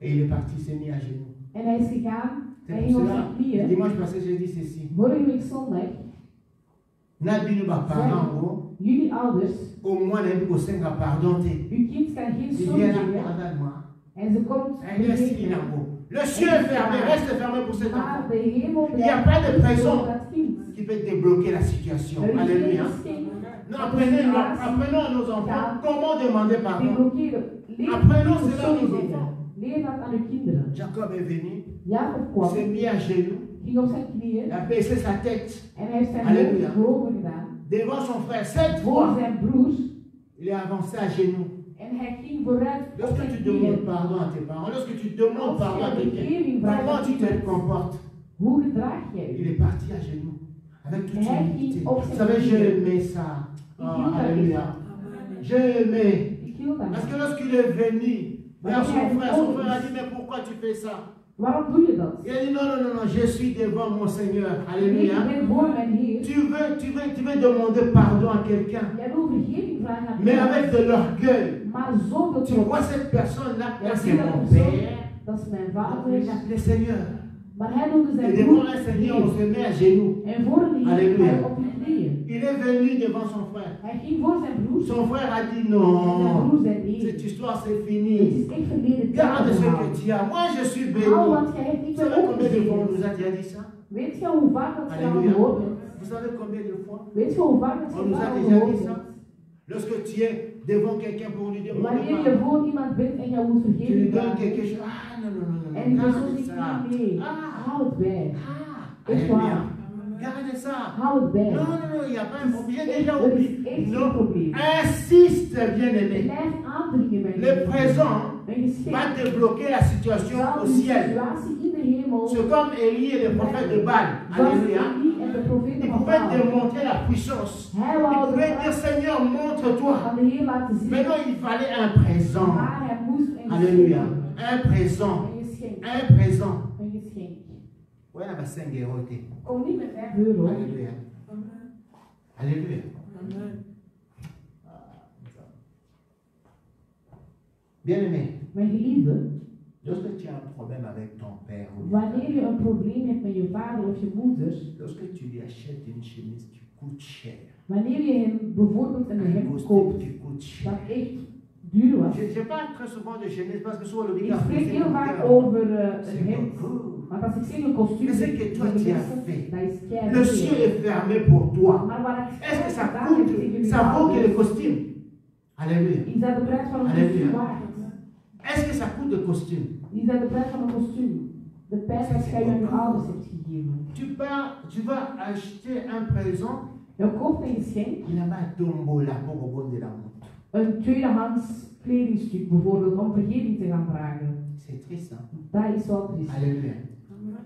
Et il est parti, il s'est mis à genoux. En hij is gegaan. C'est Hij pour ging op cela, zijn le knieën. dimanche passé, j'ai dit ceci. Vorige week zondag. Nabinu ba parents, Jullie ouders. au moins, nabi ko senga pardon te. Uw kind kan geen Il schuld vient là, zeggen. pardonne-moi. En ze komt. Elle est ici, Nango. Le ciel est fermé, reste fermé pour cet enfant. Maar de hemel Il n'y a pas de prison voor dat kind. qui peut débloquer la situation. Er is geen Alléluia. geschenk. Nous apprenons à nos enfants comment demander Die pardon. blokkeren. Leer Apprenons dat cela à nos sorry enfants. zeggen. Leer dat aan uw kinderen. Jacob est venu, Jacob il kwam. s'est mis à genoux, Ging op zijn knieën. il a baissé sa tête En hij heeft zijn Halleluja. hoofd boven gedaan. devant son frère. 7 Voor fois, zijn broers. il est avancé à genoux. En hij ging vooruit op Lorsque zijn tu knieën. demandes pardon à tes parents, lorsque tu demandes pardon à quelqu'un, comment tu te comportes? Hoe gedraag jij Il u? est parti à genoux, avec toute Et humilité. il Vous savez, j'ai aimé ça. Oh, alléluia. J'ai aimé. Ik hield aan Parce hem. que lorsqu'il est venu vers son frère a dit, mais pourquoi tu fais ça? Waarom doe je dat? Il a dit, non, non, non, non, je suis devant mon Seigneur. Ik Alléluia. ben voor mijn Heer. Tu veux demander pardon à quelqu'un, Jij wil vergeving vragen aan mais iemand, avec de l'orgueil. maar zonder Tu trots. vois cette personne-là, Ja, là zie c'est dat mon persoon, Père. dat is mijn Donc, vader. il appelait Seigneur. Maar hij noemde Et zijn devant broer un Seigneur, on Heer. se met à genoux. En voor een Heer Halleluja. hij op de knieën. Il est venu devant son frère. Hij ging voor zijn broer. Son frère a dit En zijn non, broer zei nee. cette histoire c'est Het fini. is echt verleden Garde tijd ce verhaal. que tu as. Moi je suis Hou béni. wat jij hebt, ik Vous ben savez ook combien de fois on gezegend. nous a déjà dit ça? Weet je hoe vaak dat je al Alléluia. gehoord hebt? Vous savez combien de fois? Weet je hoe vaak dat On je nous a al déjà gehoord dit ça. hebt? Lorsque tu es devant quelqu'un pour lui demander Wanneer je pardon, voor iemand bent en je moet tu lui vergeving donnes vragen. quelque chose. Ah non, non, non, En non, die non, persoon garde zegt ça. nee, Ah, hou het bij. ah, Echt alléluia. waar. Garde ça. Hou het bij. Non, non, non, il n'y a pas un problème. J'ai déjà Er is oublié. echt geen Non, probleem. insiste, bien-aimé. Blijf aandringen, mijn Le liefde. présent Mijn geschenk va débloquer la situation zal au de ciel. situatie in de hemel, C'est comme Élie et le prophète de Baal. zoals Alléluia. Elie en de profeten Il van pouvait Baal. démontrer la puissance. Hij Il wou de pouvait dire, kracht Seigneur, montre-toi. van de Heer laten zien. Mais non, il fallait un présent. Maar hij moest een Alléluia. geschenk. Un présent. Een geschenk. Un présent. Een geschenk. Ouais, là, 5 euros. Kom niet met 5 euro. Alléluia. Alléluia. Bien-aimé, Mijn geliefde, lorsque tu as un problème avec ton père, ou wanneer je een probleem hebt met je vader of je moeder, lorsque tu lui achètes une chemise qui coûte cher, wanneer je hem bijvoorbeeld een un hemd costume koopt qui coûte cher. dat echt duur was. Je parle très souvent de chemise parce que souvent le Ik week-end, spreek heel vaak c'est over een hemd. beaucoup. Want als ik zeg een kostuum, Mais c'est que toi, dan tu as mensen, fait. dat is Le keihard. ciel est fermé pour toi. Maar wat ik Est-ce que ça gedaan heb tegen coûte, uw ça vaut que le ouders, costume? Alléluia. is dat de prijs van een Halleluja. kostuum waard? Est-ce que ça coûte le costume? Is dat de prijs van een kostuum? De prijs dat jij aan je ouders hebt gegeven. Tu vas acheter un présent, Je koopt een geschenk, il n'a pas tombola pour rebondir la montre. een tweedehands kledingstuk bijvoorbeeld, om vergeving te gaan vragen. C'est triste, hein? Dat is wel triest. Alléluia.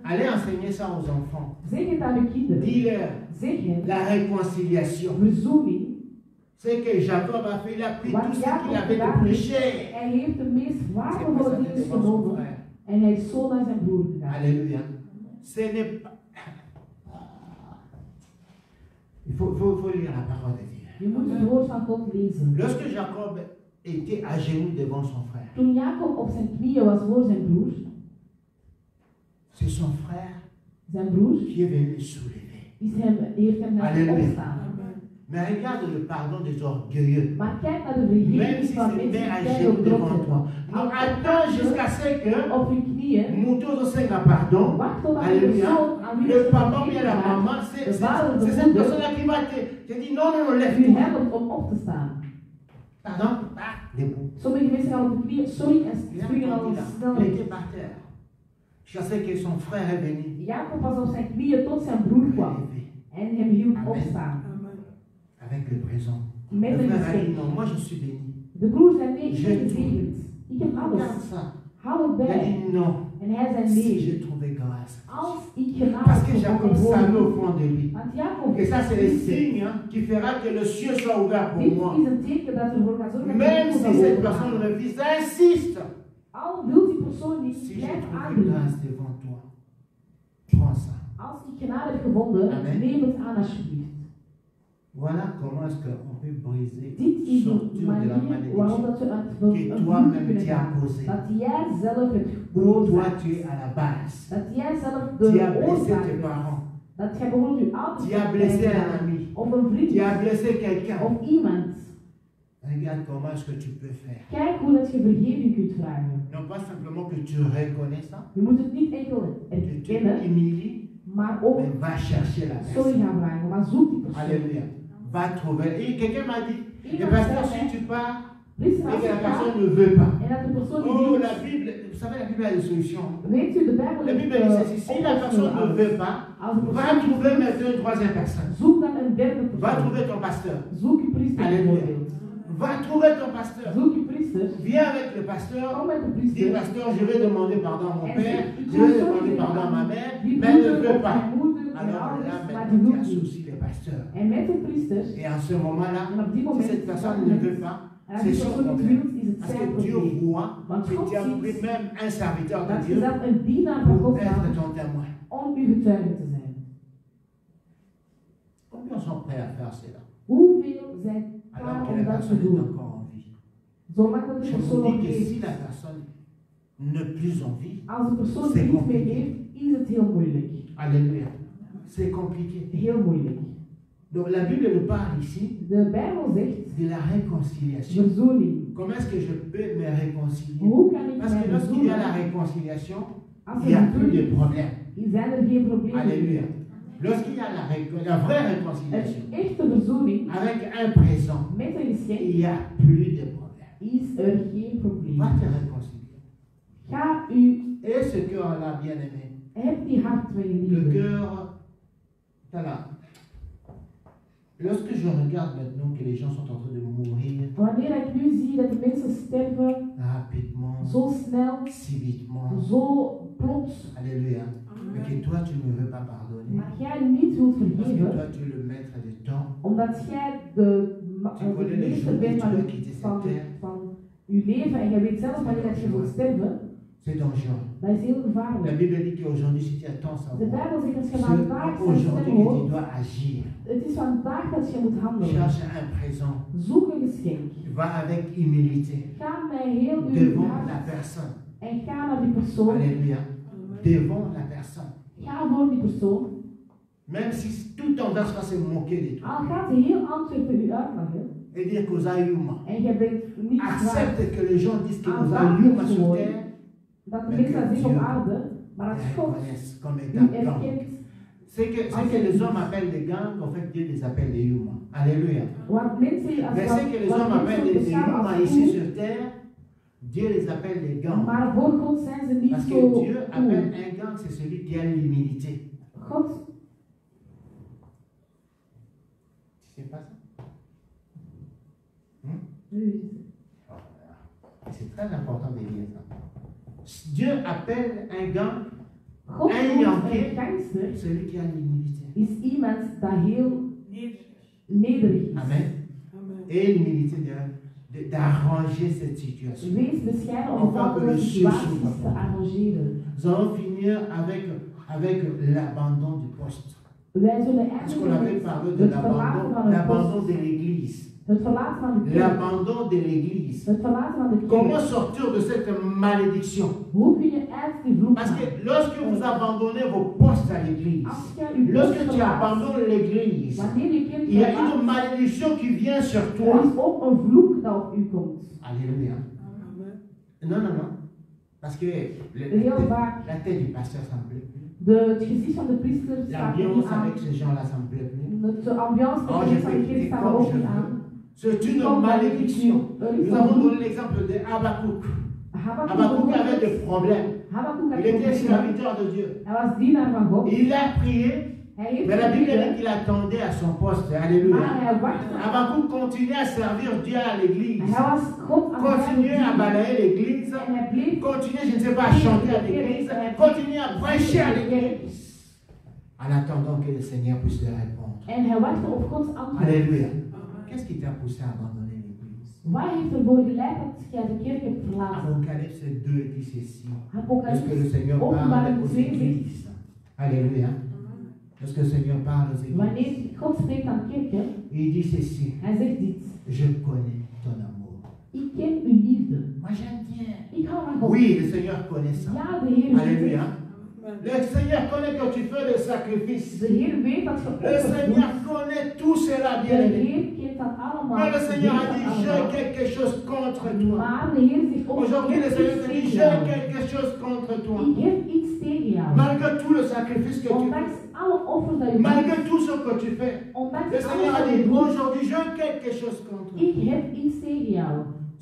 Allez enseigner ça aux enfants. Zeg het aan uw kinderen. Dis-leur Zeg hen, la réconciliation. verzoening. C'est que Jacob a fait, il a pris Wat tout ce Jacob qu'il avait de gedaan plus heeft, cher. hij heeft de meest C'est waardevolle pour ça dingen qu'il devant son genomen frère. en hij is zo naar zijn broer gegaan. Alléluia. Ce n'est pas. Il faut lire la parole de Dieu. Je moet het woord van God lezen. Lorsque Jacob était à genoux devant son frère, Toen Jacob op zijn knieën was voor zijn broer, c'est son frère zijn broer qui est venu le soulever. heeft hem laten opstaan. Mais regarde le pardon des orgueilleux. Maar kijk naar de Même vergeving si van c'est mensen bien à die genoux op devant drop toi. zitten. Non, attends jusqu'à ce que Op hun knieën, Mouton Senga pardon. wacht totdat de Alléluia. persoon aan wie Le het papa bien la vergeven maman, gaat, c'est de vader of de cette moeder, personne-là qui va te dire non, non, non, u lève-toi. helpt om op te staan. Pardon, debout. Sommige mensen gaan op de knieën, sorry, en Il a springen al entendu là. snel Il weg. était par terre. Jusqu'à ce que son frère est venu. Jacob was op zijn knieën tot zijn broer kwam en hem hielp Amen. opstaan. Avec le présent. Met Le een frère a dit geschenk. non, moi je suis béni. De broer zei nee, ik Je ben gezegend. Ik heb Regarde alles. ça. Hou het Il a bij. dit non. En hij zei Si nee. j'ai trouvé grâce. Als ik Parce genade que Jacob gevonden savait au heb. fond de lui. Want Jacob Et ça, c'est le wist het. signe qui fera que le ciel soit ouvert pour Dit moi. is een teken dat ervoor gaat zorgen dat Même de si hemel cette zal personne opengaan. refuse, insiste. Al wil die persoon niet, Si j'ai blijf trouvé aandringen. grâce devant toi, prends ça. Als ik genade heb gevonden, Amen. neem het aan alsjeblieft. Voilà comment est-ce qu'on peut briser, Dit is de sortir de la manier waarom malédiction dat we uit que een toi-même vloek kunnen tu as gaan. posée. Dat jij zelf hebt Pour toi, veroorzaakt. tu es à la base. Dat jij zelf Tu as de blessé oorzaak tes bent. parents. Dat jij bijvoorbeeld je ouders Tu as hebt blessé un gedaan. ami. Of een vriend. Tu as blessé quelqu'un. Of iemand. Regarde comment est-ce que tu peux faire. Kijk hoe dat je vergeving kunt vragen. Non pas simplement que tu reconnais ça, Je moet het niet enkel que tu erkennen, humilies, maar ook mais va chercher la sorry personne. gaan vragen. Maar zoek die persoon. Alléluia. Va trouver. Et quelqu'un m'a dit, et Iemand pasteur, zei si mij, tu pars Priester, et als que je la gaat personne ne veut pas. en dat de persoon Oh, niet la Bible, vous savez, la Bible a des solutions. weet u, de Bijbel La heeft Bible dit ceci, si la personne ne veut pas, Als de va persoon trouver maintenant une troisième personne. zoek dan een derde Va persoon. trouver ton pasteur. Zoek je priester Alléluia. bijvoorbeeld. Va trouver ton pasteur. Zoek je priester. Viens avec le pasteur. Kom met de Dis, priester. pasteur, je vais demander pardon à mon En père, zeg, ik je wil vais sorry demander pardon à ma zeggen mère, aan die mais elle ne broeder veut of pas. mijn moeder, mijn Alors là, ouders, maar die maintenant, tu wil niet. associes les pasteurs. En met de priester, Et en ce moment-là, en op die si moment, cette personne ne veut pas, en als c'est die son persoon niet problème. wil, is het Parce zijn que Dieu probleem. voit Want que God tu as pris ziet même un serviteur de dat je Dieu zelf een dienaar van God pour être bent ton témoin. om uw getuige te zijn. Combien sont prêts à faire cela Hoeveel zijn alors klaar que om la dat te personne est doen? encore en vie? Zolang dat de Je persoon vous nog dis que si leeft. la personne n'est plus en vie, Als de persoon c'est het niet meer compliqué. heeft, is het heel moeilijk. Alléluia, c'est compliqué. Heel moeilijk. Donc la Bible nous parle ici De Bijbel zegt de la réconciliation. verzoening. Comment est-ce que je peux me réconcilier? Hoe kan ik Parce mij que lorsqu'il y a la verzoenen? réconciliation, Als il n'y a er plus de verzoening problème. is, zijn er geen problemen. Alléluia. Lorsqu'il y a la vraie Een réconciliation, echte verzoening avec un présent, met een geschenk il n'y a plus de problème. is er geen probleem. Va te réconcilier. Ga u, Et ce cœur-là, bien-aimé, heb die hart van je le liefde. cœur, voilà. Lorsque je regarde maintenant que les gens sont en train de mourir Wanneer ik nu zie dat de mensen sterven rapidement, zo snel, subitement, zo plots, alléluia, mais que toi tu ne veux pas pardonner, maar jij niet wilt parce que vergeven, toi tu es le maître du temps, omdat jij de tu connais les meester jours où bent tu van, dois quitter cette terre, van uw leven en jij weet zelf wanneer dat je wilt sterven, c'est dangereux. dat is heel La gevaarlijk. Bible dit qu'aujourd'hui, si tu attends De savoir, Bijbel zegt als je c'est vandaag zijn aujourd'hui stem que tu hoort, dois agir. het is vandaag dat je moet handelen. Cherche un présent, Zoek een geschenk. va avec humilité Ga met heel uw devant la hart personne. en ga naar die persoon. Alléluia. Devant la personne. Ga voor die persoon. Même si tout Anvers va se moquer de toi Al gaat heel Antwerpen u uitlachen et dire que Yuma. en je bent niet zwaar. Accepte que les gens disent que Aanvaard Yuma het sur gewoon. terre Dat de mensen dat zien op aarde, maar dat les God reconnaissent comme u étant gang. erkent. C'est que les hommes appellent des gangs, en fait Dieu les appelle des Yuma. Alléluia. Want mensen, als Mais c'est que les hommes appellent des Yuma ici sur terre, Dieu les appelle des gangs. maar voor God zijn ze niet Parce zo que Dieu cool. appelle un gang, c'est celui qui a l'humilité. God, Tu sais pas ça? C'est très important de lire ça. Dieu appelle un gang, God un noemt Yankee, een gangster celui qui a l'humilité. is iemand dat heel nederig is. Amen. Et l'humilité d'arranger cette situation. Wees bescheiden om Enfin, que le bepaalde ciel situaties s'ouvre. te arrangeren. Nous allons finir avec l'abandon du poste. We Wij zullen Parce qu'on avait eindigen parlé met de het verlaten van het l'abandon post, de l'Église. het verlaten van de kerk, L'abandon de l'Église. het verlaten van de Comment kerk. sortir de cette malédiction? Hoe kun je uit die vloek Parce que gaan? lorsque vous abandonnez vos postes à l'Église, Als jij je post lorsque tu verlaat, abandonnes l'Église, wanneer je kerk il y a verlaat, une malédiction qui vient sur er toi. is ook een vloek dat op u komt. Alléluia. Non, non, non. Parce que Heel vaak, la tête du pasteur, ça me plaît plus. het gezicht van de priester staat er niet L'ambiance aan. avec ces gens-là, ça me plaît plus. De ambiance Oh, van je de fais kerk staat er comme ook je niet veux. aan. C'est une Comme malédiction. er is Nous een avons vloek. donné l'exemple de Habakkuk. Habakkuk Habakkuk avait des problèmes. Habakkuk had Il était problemen. serviteur de Dieu. Hij was dienaar van God. Il a prié, Hij heeft mais la Bible dit gebeden, qu'il attendait à son poste. maar Alléluia. hij wachtte. Habakkuk continuait à servir Dieu à l'église. Hij was God aan het Continuait à dienen. balayer l'église. En hij bleef Continuait, je ne sais pas, à chanter à l'église. Continuait à prêcher à l'église. En attendant que le Seigneur puisse lui répondre. en hij wachtte op Gods antwoord. Alléluia. Qu'est-ce qui t'a poussé à abandonner l'église? Wat heeft ervoor geleid dat jij de kerk hebt verlaten? Apocalypse 2 dit ceci. Lorsque le Apocalypse, Seigneur parle openbaring aux 2 zegt, églises. Alléluia. Lorsque le Seigneur parle aux églises, wanneer God spreekt aan kerken, il dit ceci. hij zegt dit. Je connais ton amour. Ik ken uw liefde. Moi j'aime bien. Ik hou van God. Oui, le Seigneur connaît ça. Ja, de Heer weet Alléluia. het. Le Seigneur connaît que tu fais des sacrifices. De Heer weet dat je Le offers Seigneur doet. connaît tout cela, De bien aimé. Heer kent dat allemaal. Mais le Seigneur a Weet dit, dat j'ai allemaal. quelque chose contre toi. Maar de Heer zegt ook, Aujourd'hui, ik le heb Seigneur iets te dit, tegen j'ai jou. quelque chose contre toi. Ik heb iets tegen jou. Malgré tout le sacrifice que tu fais, Ondanks alle offers dat je malgré doet, tout ce que tu fais, ondanks le Seigneur alles a dat je dit, doet, aujourd'hui, j'ai quelque chose contre toi. ik heb iets tegen jou.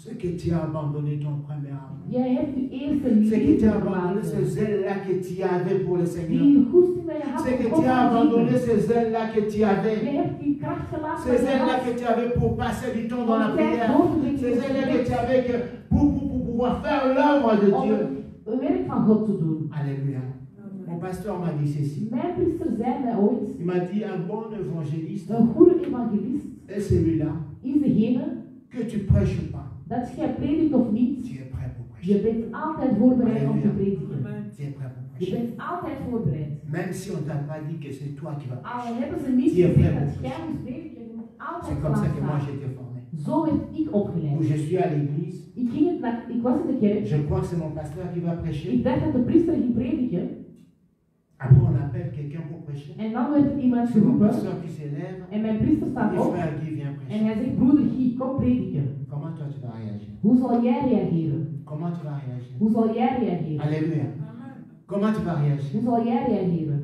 C'est que tu as abandonné ton premier amour. Jij hebt je eerste C'est que tu liefde as abandonné verlaten. ce zèle-là que tu avais pour le Seigneur. Die goesting dat je had C'est que om tu God as te abandonné dienen. ce zèle-là que tu Je avais. hebt die kracht gelaten Ce dat je zèle-là had que tu avais pour passer du temps dans la om tijd prière. door te brengen Ce in het zèle-là que gebed, tu avais pour pouvoir faire l'œuvre de om Dieu. het werk van God te doen. Alléluia. Mon pasteur m'a dit ceci. Mijn priester zei mij ooit, Il m'a dit un bon évangéliste een goede evangelist est celui-là is degene que tu prêches ou pas. dat jij predikt of niet, Tu es prêt pour je prêcher. bent altijd voorbereid om te prediken. Tu es prêt pour Je prêcher. bent altijd voorbereid. Même si on t'a pas dit que c'est toi qui vas Al prêcher. hebben ze niet Die gezegd heeft dat jij moet prediken, je moet altijd C'est comme ça que moi klaarstaan. j'ai été formé. Zo werd ik Où opgeleid. je suis à l'église, Ik was in de kerk, je crois que c'est mon pasteur qui va ik prêcher. dacht dat de priester ging prediken, Après on appelle quelqu'un pour prêcher. en dan werd er iemand C'est mon geroepen, pasteur qui s'élève. en mijn priester staat Et op, frère Guy vient en prêcher. hij zegt, broeder Guy, kom prediken. Comment toi tu vas réagir? Hoe zal jij reageren? Comment tu vas réagir? Hoe zal jij reageren? Alléluia. Comment tu vas réagir? Hoe zal jij reageren?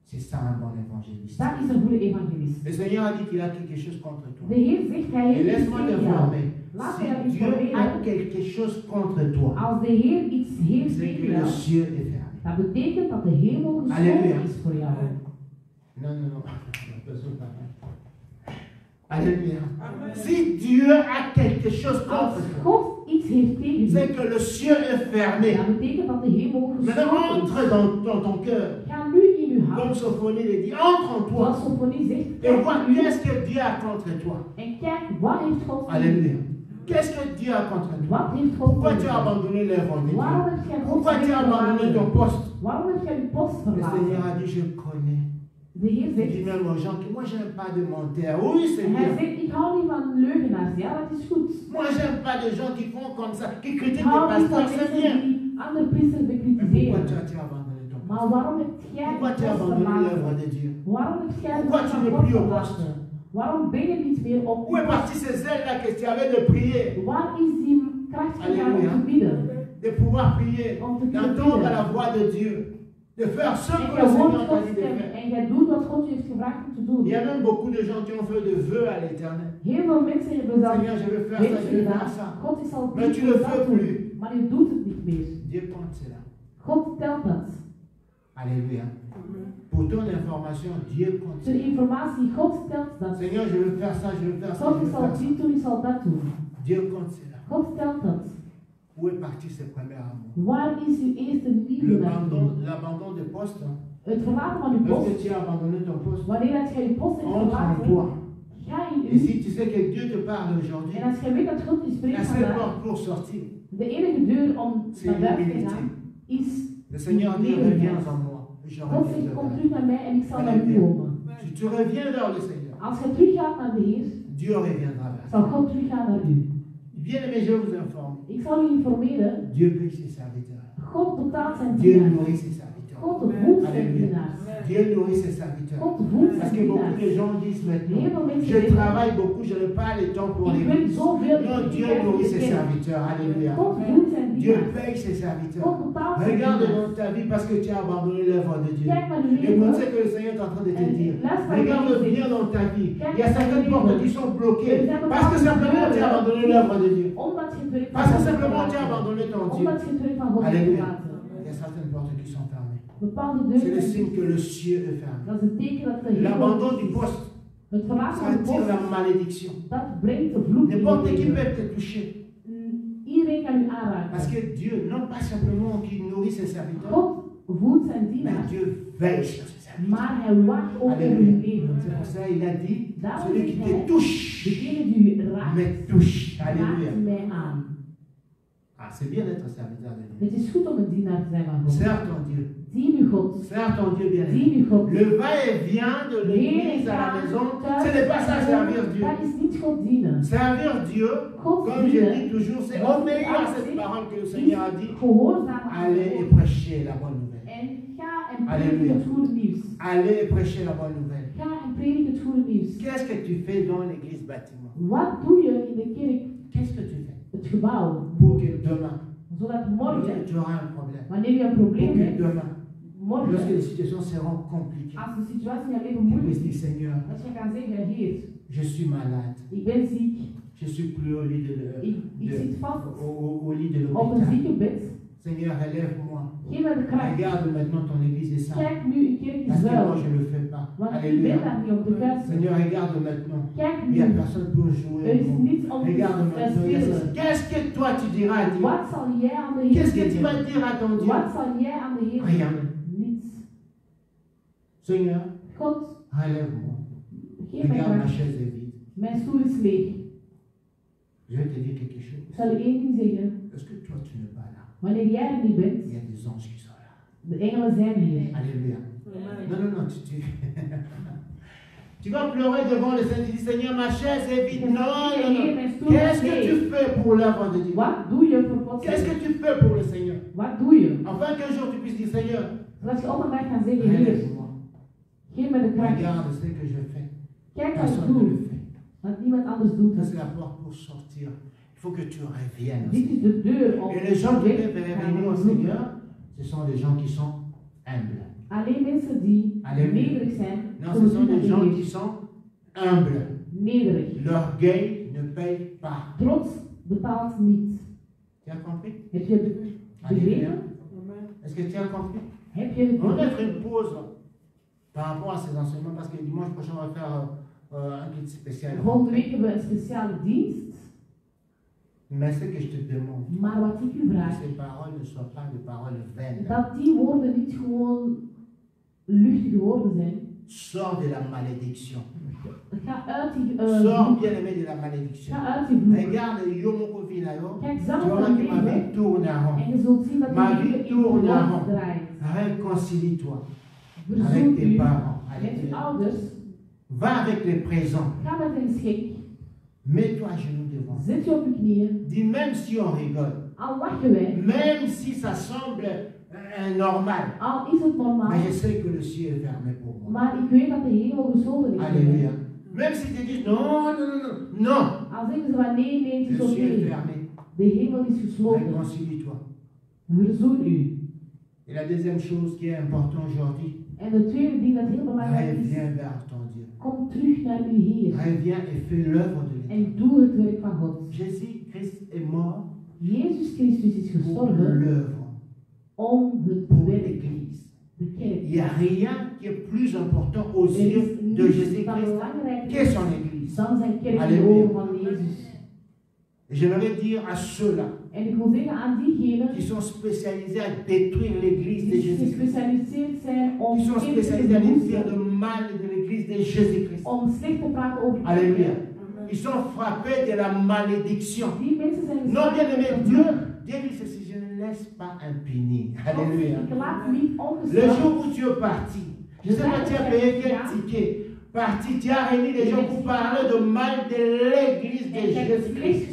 C'est ça un bon évangéliste. Dat is een goede evangelist. Le Seigneur a dit qu'il a quelque chose contre toi. De Heer zegt, hij Et heeft iets laisse-moi tegen jou. t'informer. Laat mij jou Si Dieu a informeren. quelque chose contre toi, Als de Heer iets heeft c'est tegen que le jou, ciel est fermé. dat betekent dat de hemel Halleluja. gesloten is voor jou. Non, non, non. Alléluia. Si Dieu a quelque chose Als contre toi, God iets heeft tegen c'est je, que le ciel est fermé. dat betekent dat de hemel Maintenant, gesloten is. entre dans ton cœur. Ga nu in uw Comme hart, Sophonie le dit, entre en toi. zoals Sophonie zegt, Et vois kijk nu qu'est-ce que Dieu a contre toi. en kijk wat heeft God tegen Alléluia. je. Qu'est-ce que Dieu a contre toi? Wat heeft God Pourquoi tu tegen as je? abandonné l'œuvre de Waarom Dieu? heb jij Gods Pourquoi tu werk as abandonné ton verlaten? poste? Waarom heb jij je post Le Seigneur verlaten? a dit, je connais. De Heer Il dit zegt, même aux gens que moi j'aime pas de mentir. Oui, c'est en hij bien. zegt, ik hou niet van leugenaars. Ja, dat is goed. Moi j'aime pas des gens qui font comme ça, qui Ik critiquent hou les niet van pasteurs, c'est mensen bien. die andere priesters Mais pourquoi bekritiseren. tu as abandonné ton poste? Maar waarom heb jij Pourquoi je tu as post abandonné l'œuvre verlaten? de Dieu? Waarom heb jij de Pourquoi post tu van n'es God plus au verlaten? Waarom ben je niet meer op Où est parti ce zèle-là que tu avais de prier, Waar is die kracht gegaan om Alléluia. te bidden? de pouvoir prier, Om te d'entendre bidden. la voix de Dieu, de faire ce En que jij le hoort Seigneur t'a Gods dit de stem faire? en jij doet wat God je heeft gevraagd om te doen. Il y a même beaucoup de gens qui ont fait de vœux à l'éternel. Heel veel mensen hebben zelf Seigneur, je veux faire ça, wensen je veux gedaan. faire ça. God is al Mais tu dit le dat fais doen, plus. maar je doet het niet meer. Dieu compte cela. God telt dat. Alléluia. Pour ton information, Dieu compte Ter cela. informatie, God telt dat. Seigneur, je veux faire ça, je veux faire ça, God je veux is al faire ça. dit toen, is al dat doen. Dieu compte cela. God telt dat. Où est parti ce premier amour? Waar is uw eerste liefde naartoe? L'abandon de poste. Het verlaten van uw Lorsque post. tu as abandonné ton poste, Wanneer dat jij je post hebt entre en verlaten, toi. ga in Et u. si tu sais que Dieu te parle aujourd'hui, En als jij weet dat God je la spreekt seule vandaag, porte pour sortir, de enige deur om c'est naar buiten te l'humilité. gaan, is Le Seigneur dit, reviens en moi. Je God reviens zegt, kom devant terug naar mij en ik zal naar u komen. tu reviens vers le Seigneur, Als je teruggaat naar de Heer, Dieu reviendra vers zal toi. God teruggaan naar u. Bien-aimé, je vais vous informer. Ik zal u informeren, Dieu paye ses serviteurs. God betaalt zijn Dieu dienaars. nourrit ses serviteurs. God voedt zijn Alléluia. dienaars. Dieu nourrit ses serviteurs. God voedt Parce zijn que beaucoup dienaars. de gens disent maintenant, Heel veel mensen je zeggen, travaille beaucoup, je n'ai pas le temps pour ik les wil zoveel Non, Dieu nourrit ses serviteurs. Alléluia. God voedt zijn Dieu dienaars. paye ses serviteurs. God betaalt zijn Regarde dienaars. dans ta vie parce que tu as abandonné l'œuvre de Dieu. Kijk naar uw Écoute leven. ce que le Seigneur est en train de te En dire. luister naar Regarde wat hij bien zegt. dans ta vie. Kijk Il y a naar certaines uw portes leven. qui sont bloquées Er zijn parce que bepaalde simplement tu as deuren abandonné l'œuvre de Dieu. Omdat je het werk van Parce que God hebt simplement tu as verlaten. abandonné ton Dieu. Omdat je het werk van God hebt Alléluia. verlaten. Il y a certaines portes qui sont fermées. Bepaalde C'est le deuren zijn signe que le ciel est fermé. Dat is een teken dat de hemel L'abandon du is. poste, Het verlaten ça van de attire la post, malédiction. dat brengt de vloek in je N'importe qui leven. peut te toucher. Iedereen kan u Parce aanraken. que Dieu, non pas simplement qu'il nourrit ses serviteurs, God voedt zijn mais dienaars, Dieu veille sur ses serviteurs. maar hij wacht ook over Alléluia. uw leven. C'est pour ça qu'il a dit, Daarom celui qui zegt te hij, touche, degene die u raakt, me touche. Alléluia. raakt mij aan. Ah, c'est bien d'être serviteur de Dieu. Het is goed om een dienaar te zijn van God. Sers ton Dieu. Dien uw God. Sers ton Dieu bien Dien uw God. Le va-et-vient de l'église à la maison, ce n'est pas ça servir Dieu. Dat is niet God dienen. Servir Dieu, God comme je dienen dis toujours, c'est obéir à cette parole que le Seigneur a dit. is gehoorzaam aan Allez et God. prêchez la bonne nouvelle. En ga en Alléluia. predik het goede nieuws. Allez et prêchez la bonne nouvelle. Ga en predik het goede nieuws. Qu'est-ce que tu fais dans l'église bâtiment? Wat doe je in de kerk, Qu'est-ce que tu fais? het gebouw, Pour que demain, zodat lorsque morgen, tu auras un problème, wanneer je een pour probleem que hebt, demain, lorsque morgen, les situations seront compliquées, als de situatie in je leven tu moeilijk puisses is, dire Seigneur, dat je kan zeggen, Heer, je suis malade, ik ben ziek, je suis plus au lit ik zit vast au lit de op een l'hôpital. ziekenbed, Seigneur, relève-moi. geef mij de kracht. Regarde maintenant ton église est sainte. Kijk nu, uw kerk is Parce que moi, wel, je ne le fais pas. want u bent Alléluia. daar niet om te kuisen. Seigneur, regarde maintenant. Kijk Il n'y a nu, personne pour jouer. er is niets om Regarde te maintenant. il y a ceci. spelen. Qu'est-ce que toi tu diras à Dieu? Wat zal jij aan de Heer Qu'est-ce que tu vas zeggen? dire à ton Dieu? Wat zal jij aan de Heer Rien. zeggen? Niets. Seigneur, God, relève-moi. geef mij Regarde, ma kracht. chaise est vide. Mijn stoel is leeg. Je vais te dire quelque chose. Ik zal je één ding zeggen. Est-ce que toi tu n'es pas là? Wanneer jij er niet bent, Il y a des anges qui sont là. de engelen zijn hier. Alléluia. Non, non, non, tu vas pleurer devant le Seigneur. Tu dis, Seigneur, ma chaise est vide. Non, non, non. Qu'est-ce que tu fais pour l'œuvre de Dieu? Wat doe je voor God? Qu'est-ce que tu fais pour le Seigneur? Wat doe je? Afin qu'un jour tu puisses dire, Seigneur, Zodat je op een dag kan zeggen, Heer, relève-moi. geef mij de kracht. Regarde ce que je fais. Kijk wat ik Personne ne le doe, fait. wat niemand anders doet. Ça, c'est la porte pour sortir. Il faut que tu reviennes. Dit is de deur om Et les gens qui weg peuvent te gaan revenir au zoeken. Seigneur, ce sont des gens qui sont humbles. Alleen mensen die Alléluia. nederig zijn, Non, zullen ce sont zien des naar gens de qui Heer. sont humbles. Nederig. L'orgueil ne paye pas. Trots betaalt niet. Tu as compris? Heb je Alléluia. begrepen? Est-ce que tu as compris? Heb je het On va begrepen? mettre une pause par rapport à ces enseignements parce que dimanche prochain, on va faire un kit spécial. Volgende week hebben we een speciale dienst. Mais ce que je te demande, Maar wat ik u que vraag, ces paroles ne soient pas des paroles vaines. dat die woorden niet gewoon luchtige woorden zijn. Sors de la malédiction. Ga uit die Sors, vloek. bien-aimé, de la malédiction. Ga uit die vloek. Regarde, Yomo Kovinayo. Kijk Tu zelf verras naar que ma vie leven tourne en rond. en je zult zien dat Ma je vie leven in tourne en rond rond. draait. Réconcilie-toi avec Verzoen tes u parents. met uw Alléluia. ouders. Va avec les présents. Ga met een schik. Mets-toi à genoux devant. Zet je op je knieën. Dis même si on rigole, Al lachen wij. même si ça semble normal, Al is het normaal. mais je sais que le ciel est fermé pour moi. Maar ik weet dat de hemel gesloten is. Alléluia. Même si tu dis non, non, non, non, non, Al zeggen ze van nee, nee, het le is ciel est oké. fermé. De hemel is gesloten. Réconcilie-toi. Verzoen u. Et la deuxième chose qui est importante aujourd'hui, En de tweede ding dat heel belangrijk is. reviens vers ton Dieu. Kom terug naar uw Heer. Reviens et fais l'œuvre de l'Éternel. En doe het werk van God. Jésus-Christ est mort Jezus Christus is pour gestorven l'œuvre, om het pour werk, l'Église. de kerk. Il n'y a rien qui est plus important aux Er yeux is de niets dat Jésus-Christ belangrijker qu'est is son Église. dan zijn kerk in de Halleluja. ogen van Jezus. Et j'aimerais dire à ceux-là En ik wil zeggen aan diegenen qui sont spécialisés à détruire l'Église de die Jésus-Christ, gespecialiseerd zijn om qui sont kerken te spécialisés à dire verwoesten, de mal de l'Église de Jésus-Christ. om slecht te praten over Alléluia. kerken. Ils sont frappés de la malédiction. Die mensen zijn Non, bien aimé, Dieu, vlug. Dieu dit ceci, je ne laisse pas impuni. Alléluia. Ik laat niet Le ongestraft. jour où tu es parti, je sais pas, tu as payé quel ticket parti, tu as réuni des gens pour parler de mal de l'église de Jésus-Christ.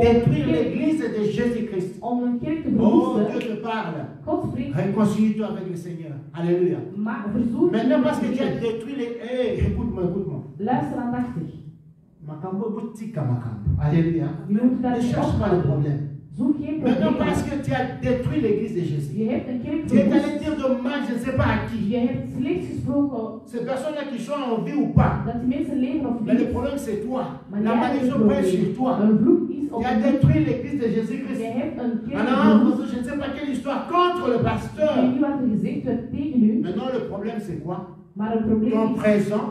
Détruire l'église de Jésus-Christ. Om een kerk te Oh, verwoesten. Dieu te parle. God spreekt. Réconcilie-toi avec le Seigneur. Alléluia. Maar verzoen. Maintenant, parce que tu as détruit les. Hey, écoute-moi, écoute-moi. Luister aandachtig. Makambo boutika makambo. Alléluia. Je moet daar Ne niet cherche pas le ophouden. problème. Zoek geen Maintenant, probleem. parce que tu as détruit l'église de Jésus. Je hebt een kerk Tu es allé verwoest. dire de mal, je ne sais pas à qui. Je hebt slecht gesproken Ces personnes-là qui sont en vie ou pas. dat die mensen leven of Mais le niet. problème, c'est toi. Maar La jij hebt een malédiction pèse sur probleem. toi. Een vloek is op Tu as je. détruit l'église de Jésus-Christ. Je hebt een kerk Alors, verwoest. je ne sais pas quelle histoire contre le Ik weet pasteur. niet wat er gezegd werd tegen u. Maintenant, le problème, c'est quoi? Maar het probleem Ton is présent,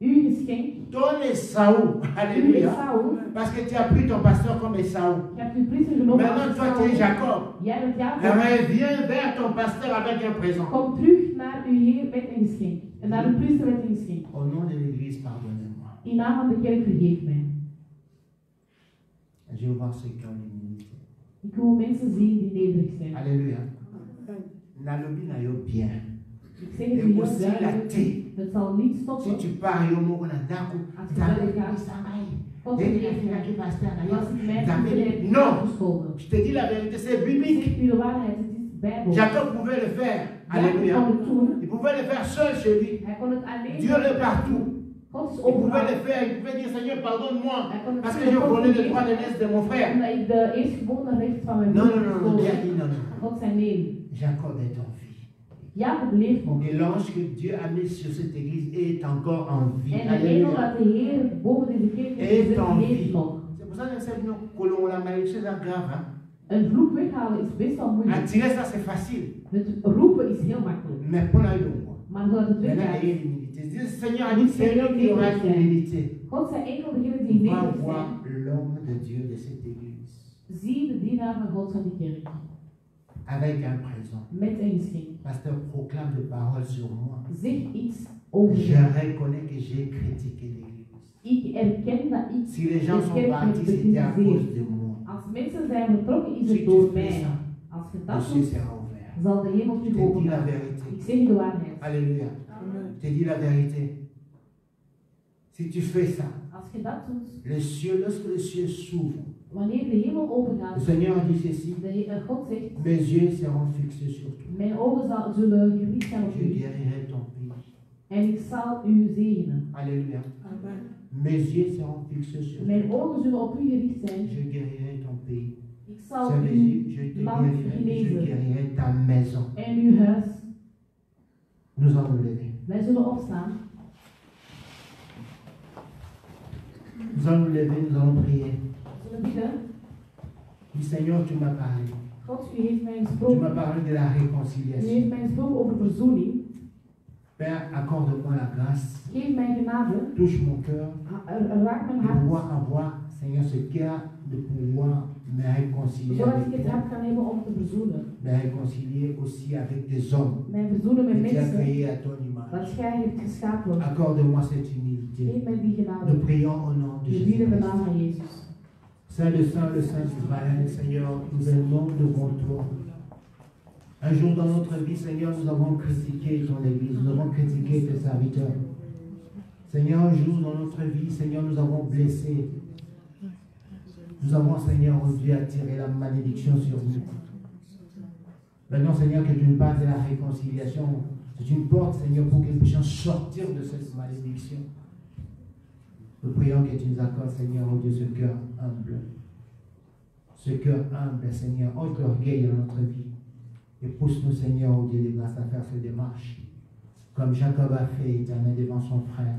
uw geschenk. ton Esaü. Uw Alléluia. Esau. Parce que tu as pris ton pasteur comme Esaü. Je hebt uw priester genomen Maintenant, als toi, tu es Esau. Jacob. Jij bent Jacob. Reviens vers ton pasteur avec un présent. Kom terug naar uw Heer met een geschenk. En naar uw priester met een geschenk. Au nom de l'église, pardonnez-moi. In naam van de kerk vergeef mij. Je veux voir ceux qui ont l'humilité. Ik wil mensen zien die nederig zijn. Alléluia. Nalobi na yo bien. Ik zeg het Et u heel aussi la duidelijk. thé. Het zal niet Si stoppen. tu pars yo moko na ndako, Als je nzambe verder gaat. esangai. God Dès vergeeft qu'il a mij. fait pasteur na yo, Als ik mij nzambe vergeef, dit. Non. gescholden. Je te dis la vérité, c'est Ik biblique. zeg u de waarheid, het is Bijbel. Jacob pouvait le faire. Jacob Alléluia. kon het doen. Il pouvait le faire seul chez lui. Hij kon het alleen Dieu est doen. partout. God is Il pouvait overal. le faire. Il pouvait dire Seigneur, pardonne-moi. Hij kon het Parce que doen. j'ai God volé le vergeeft. droit de l'aise de mon frère. Omdat ik de eerstgeboren recht van mijn Non, broer non, non, non. Dieu a gestolen. dit non, non. God zei nee. Jacob est en vie. Jacob leeft nog. Et l'ange que Dieu a mis sur cette église est encore en vie. En de engel Alléluia. dat de Heer boven deze kerk heeft Est gezet, en leeft vie. nog. C'est pour ça que c'est nous colons la malédiction, c'est grave. Hein? Een vloek weghalen is best wel moeilijk. Attirer ça, c'est facile. Het roepen is heel makkelijk. Mais pour la loi. Maar zodat het Maintenant, weggaat. ayez l'humilité. Le Seigneur a dit c'est lui qui aura l'humilité. God zei enkel degenen die On va nederig voir zijn. l'homme de Dieu de cette église. Zie de dienaar van God van die kerk. Avec un présent. Met een geschenk. Pasteur proclame des paroles sur moi. Zeg iets over Je mij. reconnais que j'ai critiqué l'église. Ik erken dat ik Si les gens de sont kerk heb partis, c'était à cause bekritiseerd. de moi. Als mensen zijn vertrokken, is Si het tu door fais mij. ça, Als je le dat ciel doet, sera ouvert. zal de hemel Je terug te dis la opengaan. vérité. Ik zeg je de waarheid. Alléluia. Je te dis la vérité. Si tu fais ça, Als je dat doet, le ciel, lorsque le ciel s'ouvre, wanneer de hemel le opengaat, Seigneur dit ceci, God zegt, mes yeux seront fixés sur toi. mijn ogen zullen gericht zijn op Je u. guérirai ton pays. En ik zal u zegenen. Alléluia. Mes yeux seront fixés sur toi. Mijn ogen zullen op u gericht zijn. Je guérirai ton pays. Ik zal Ça veut uw dire, je te land guérirai, je genezen. guérirai ta maison. En uw huis. Nous allons nous lever. Wij zullen opstaan. Nous allons nous lever, nous allons prier. We zullen bidden. Du Seigneur, tu m'as parlé. God, u heeft mij Tu m'as gesproken. parlé de la U réconciliation. heeft mij gesproken over verzoening. Père, accorde-moi la grâce. Geef mij genade. Touche mon cœur. Raak mijn De hart. pouvoir avoir, Seigneur, ce cœur de pouvoir me réconcilier Zodat ik avec het toi. hart kan hebben om te verzoenen. Me réconcilier aussi avec des hommes Mij verzoenen met que tu as mensen créés à ton image. dat jij hebt geschapen. Accorde-moi cette humilité. Geef mij die Nous genade. prions au nom de We bieden de Jésus. naam van Jezus. Saint le Saint d'Israël, Seigneur, nous venons devant toi. Un jour dans notre vie, Seigneur, nous avons critiqué ton Église, nous avons critiqué tes serviteurs. Seigneur, un jour dans notre vie, Seigneur, nous avons blessé. Nous avons, Seigneur, dû attirer la malédiction sur nous. Maintenant, Seigneur, que tu nous parles de la réconciliation. C'est une porte, Seigneur, pour que nous puissions sortir de cette malédiction. Nous prions que tu nous accordes, Seigneur, oh Dieu, ce cœur humble. Ce cœur humble, Seigneur, ôte l'orgueil dans notre vie. Et pousse-nous, Seigneur, oh Dieu de grâce, à faire cette démarche. Comme Jacob a fait, éternel, devant son frère.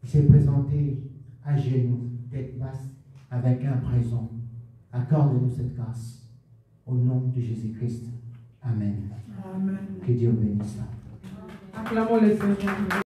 Il s'est présenté à genoux, tête basse, avec un présent. Accorde-nous cette grâce. Au nom de Jésus-Christ. Amen. Amen. Que Dieu bénisse. Acclamons le Seigneur.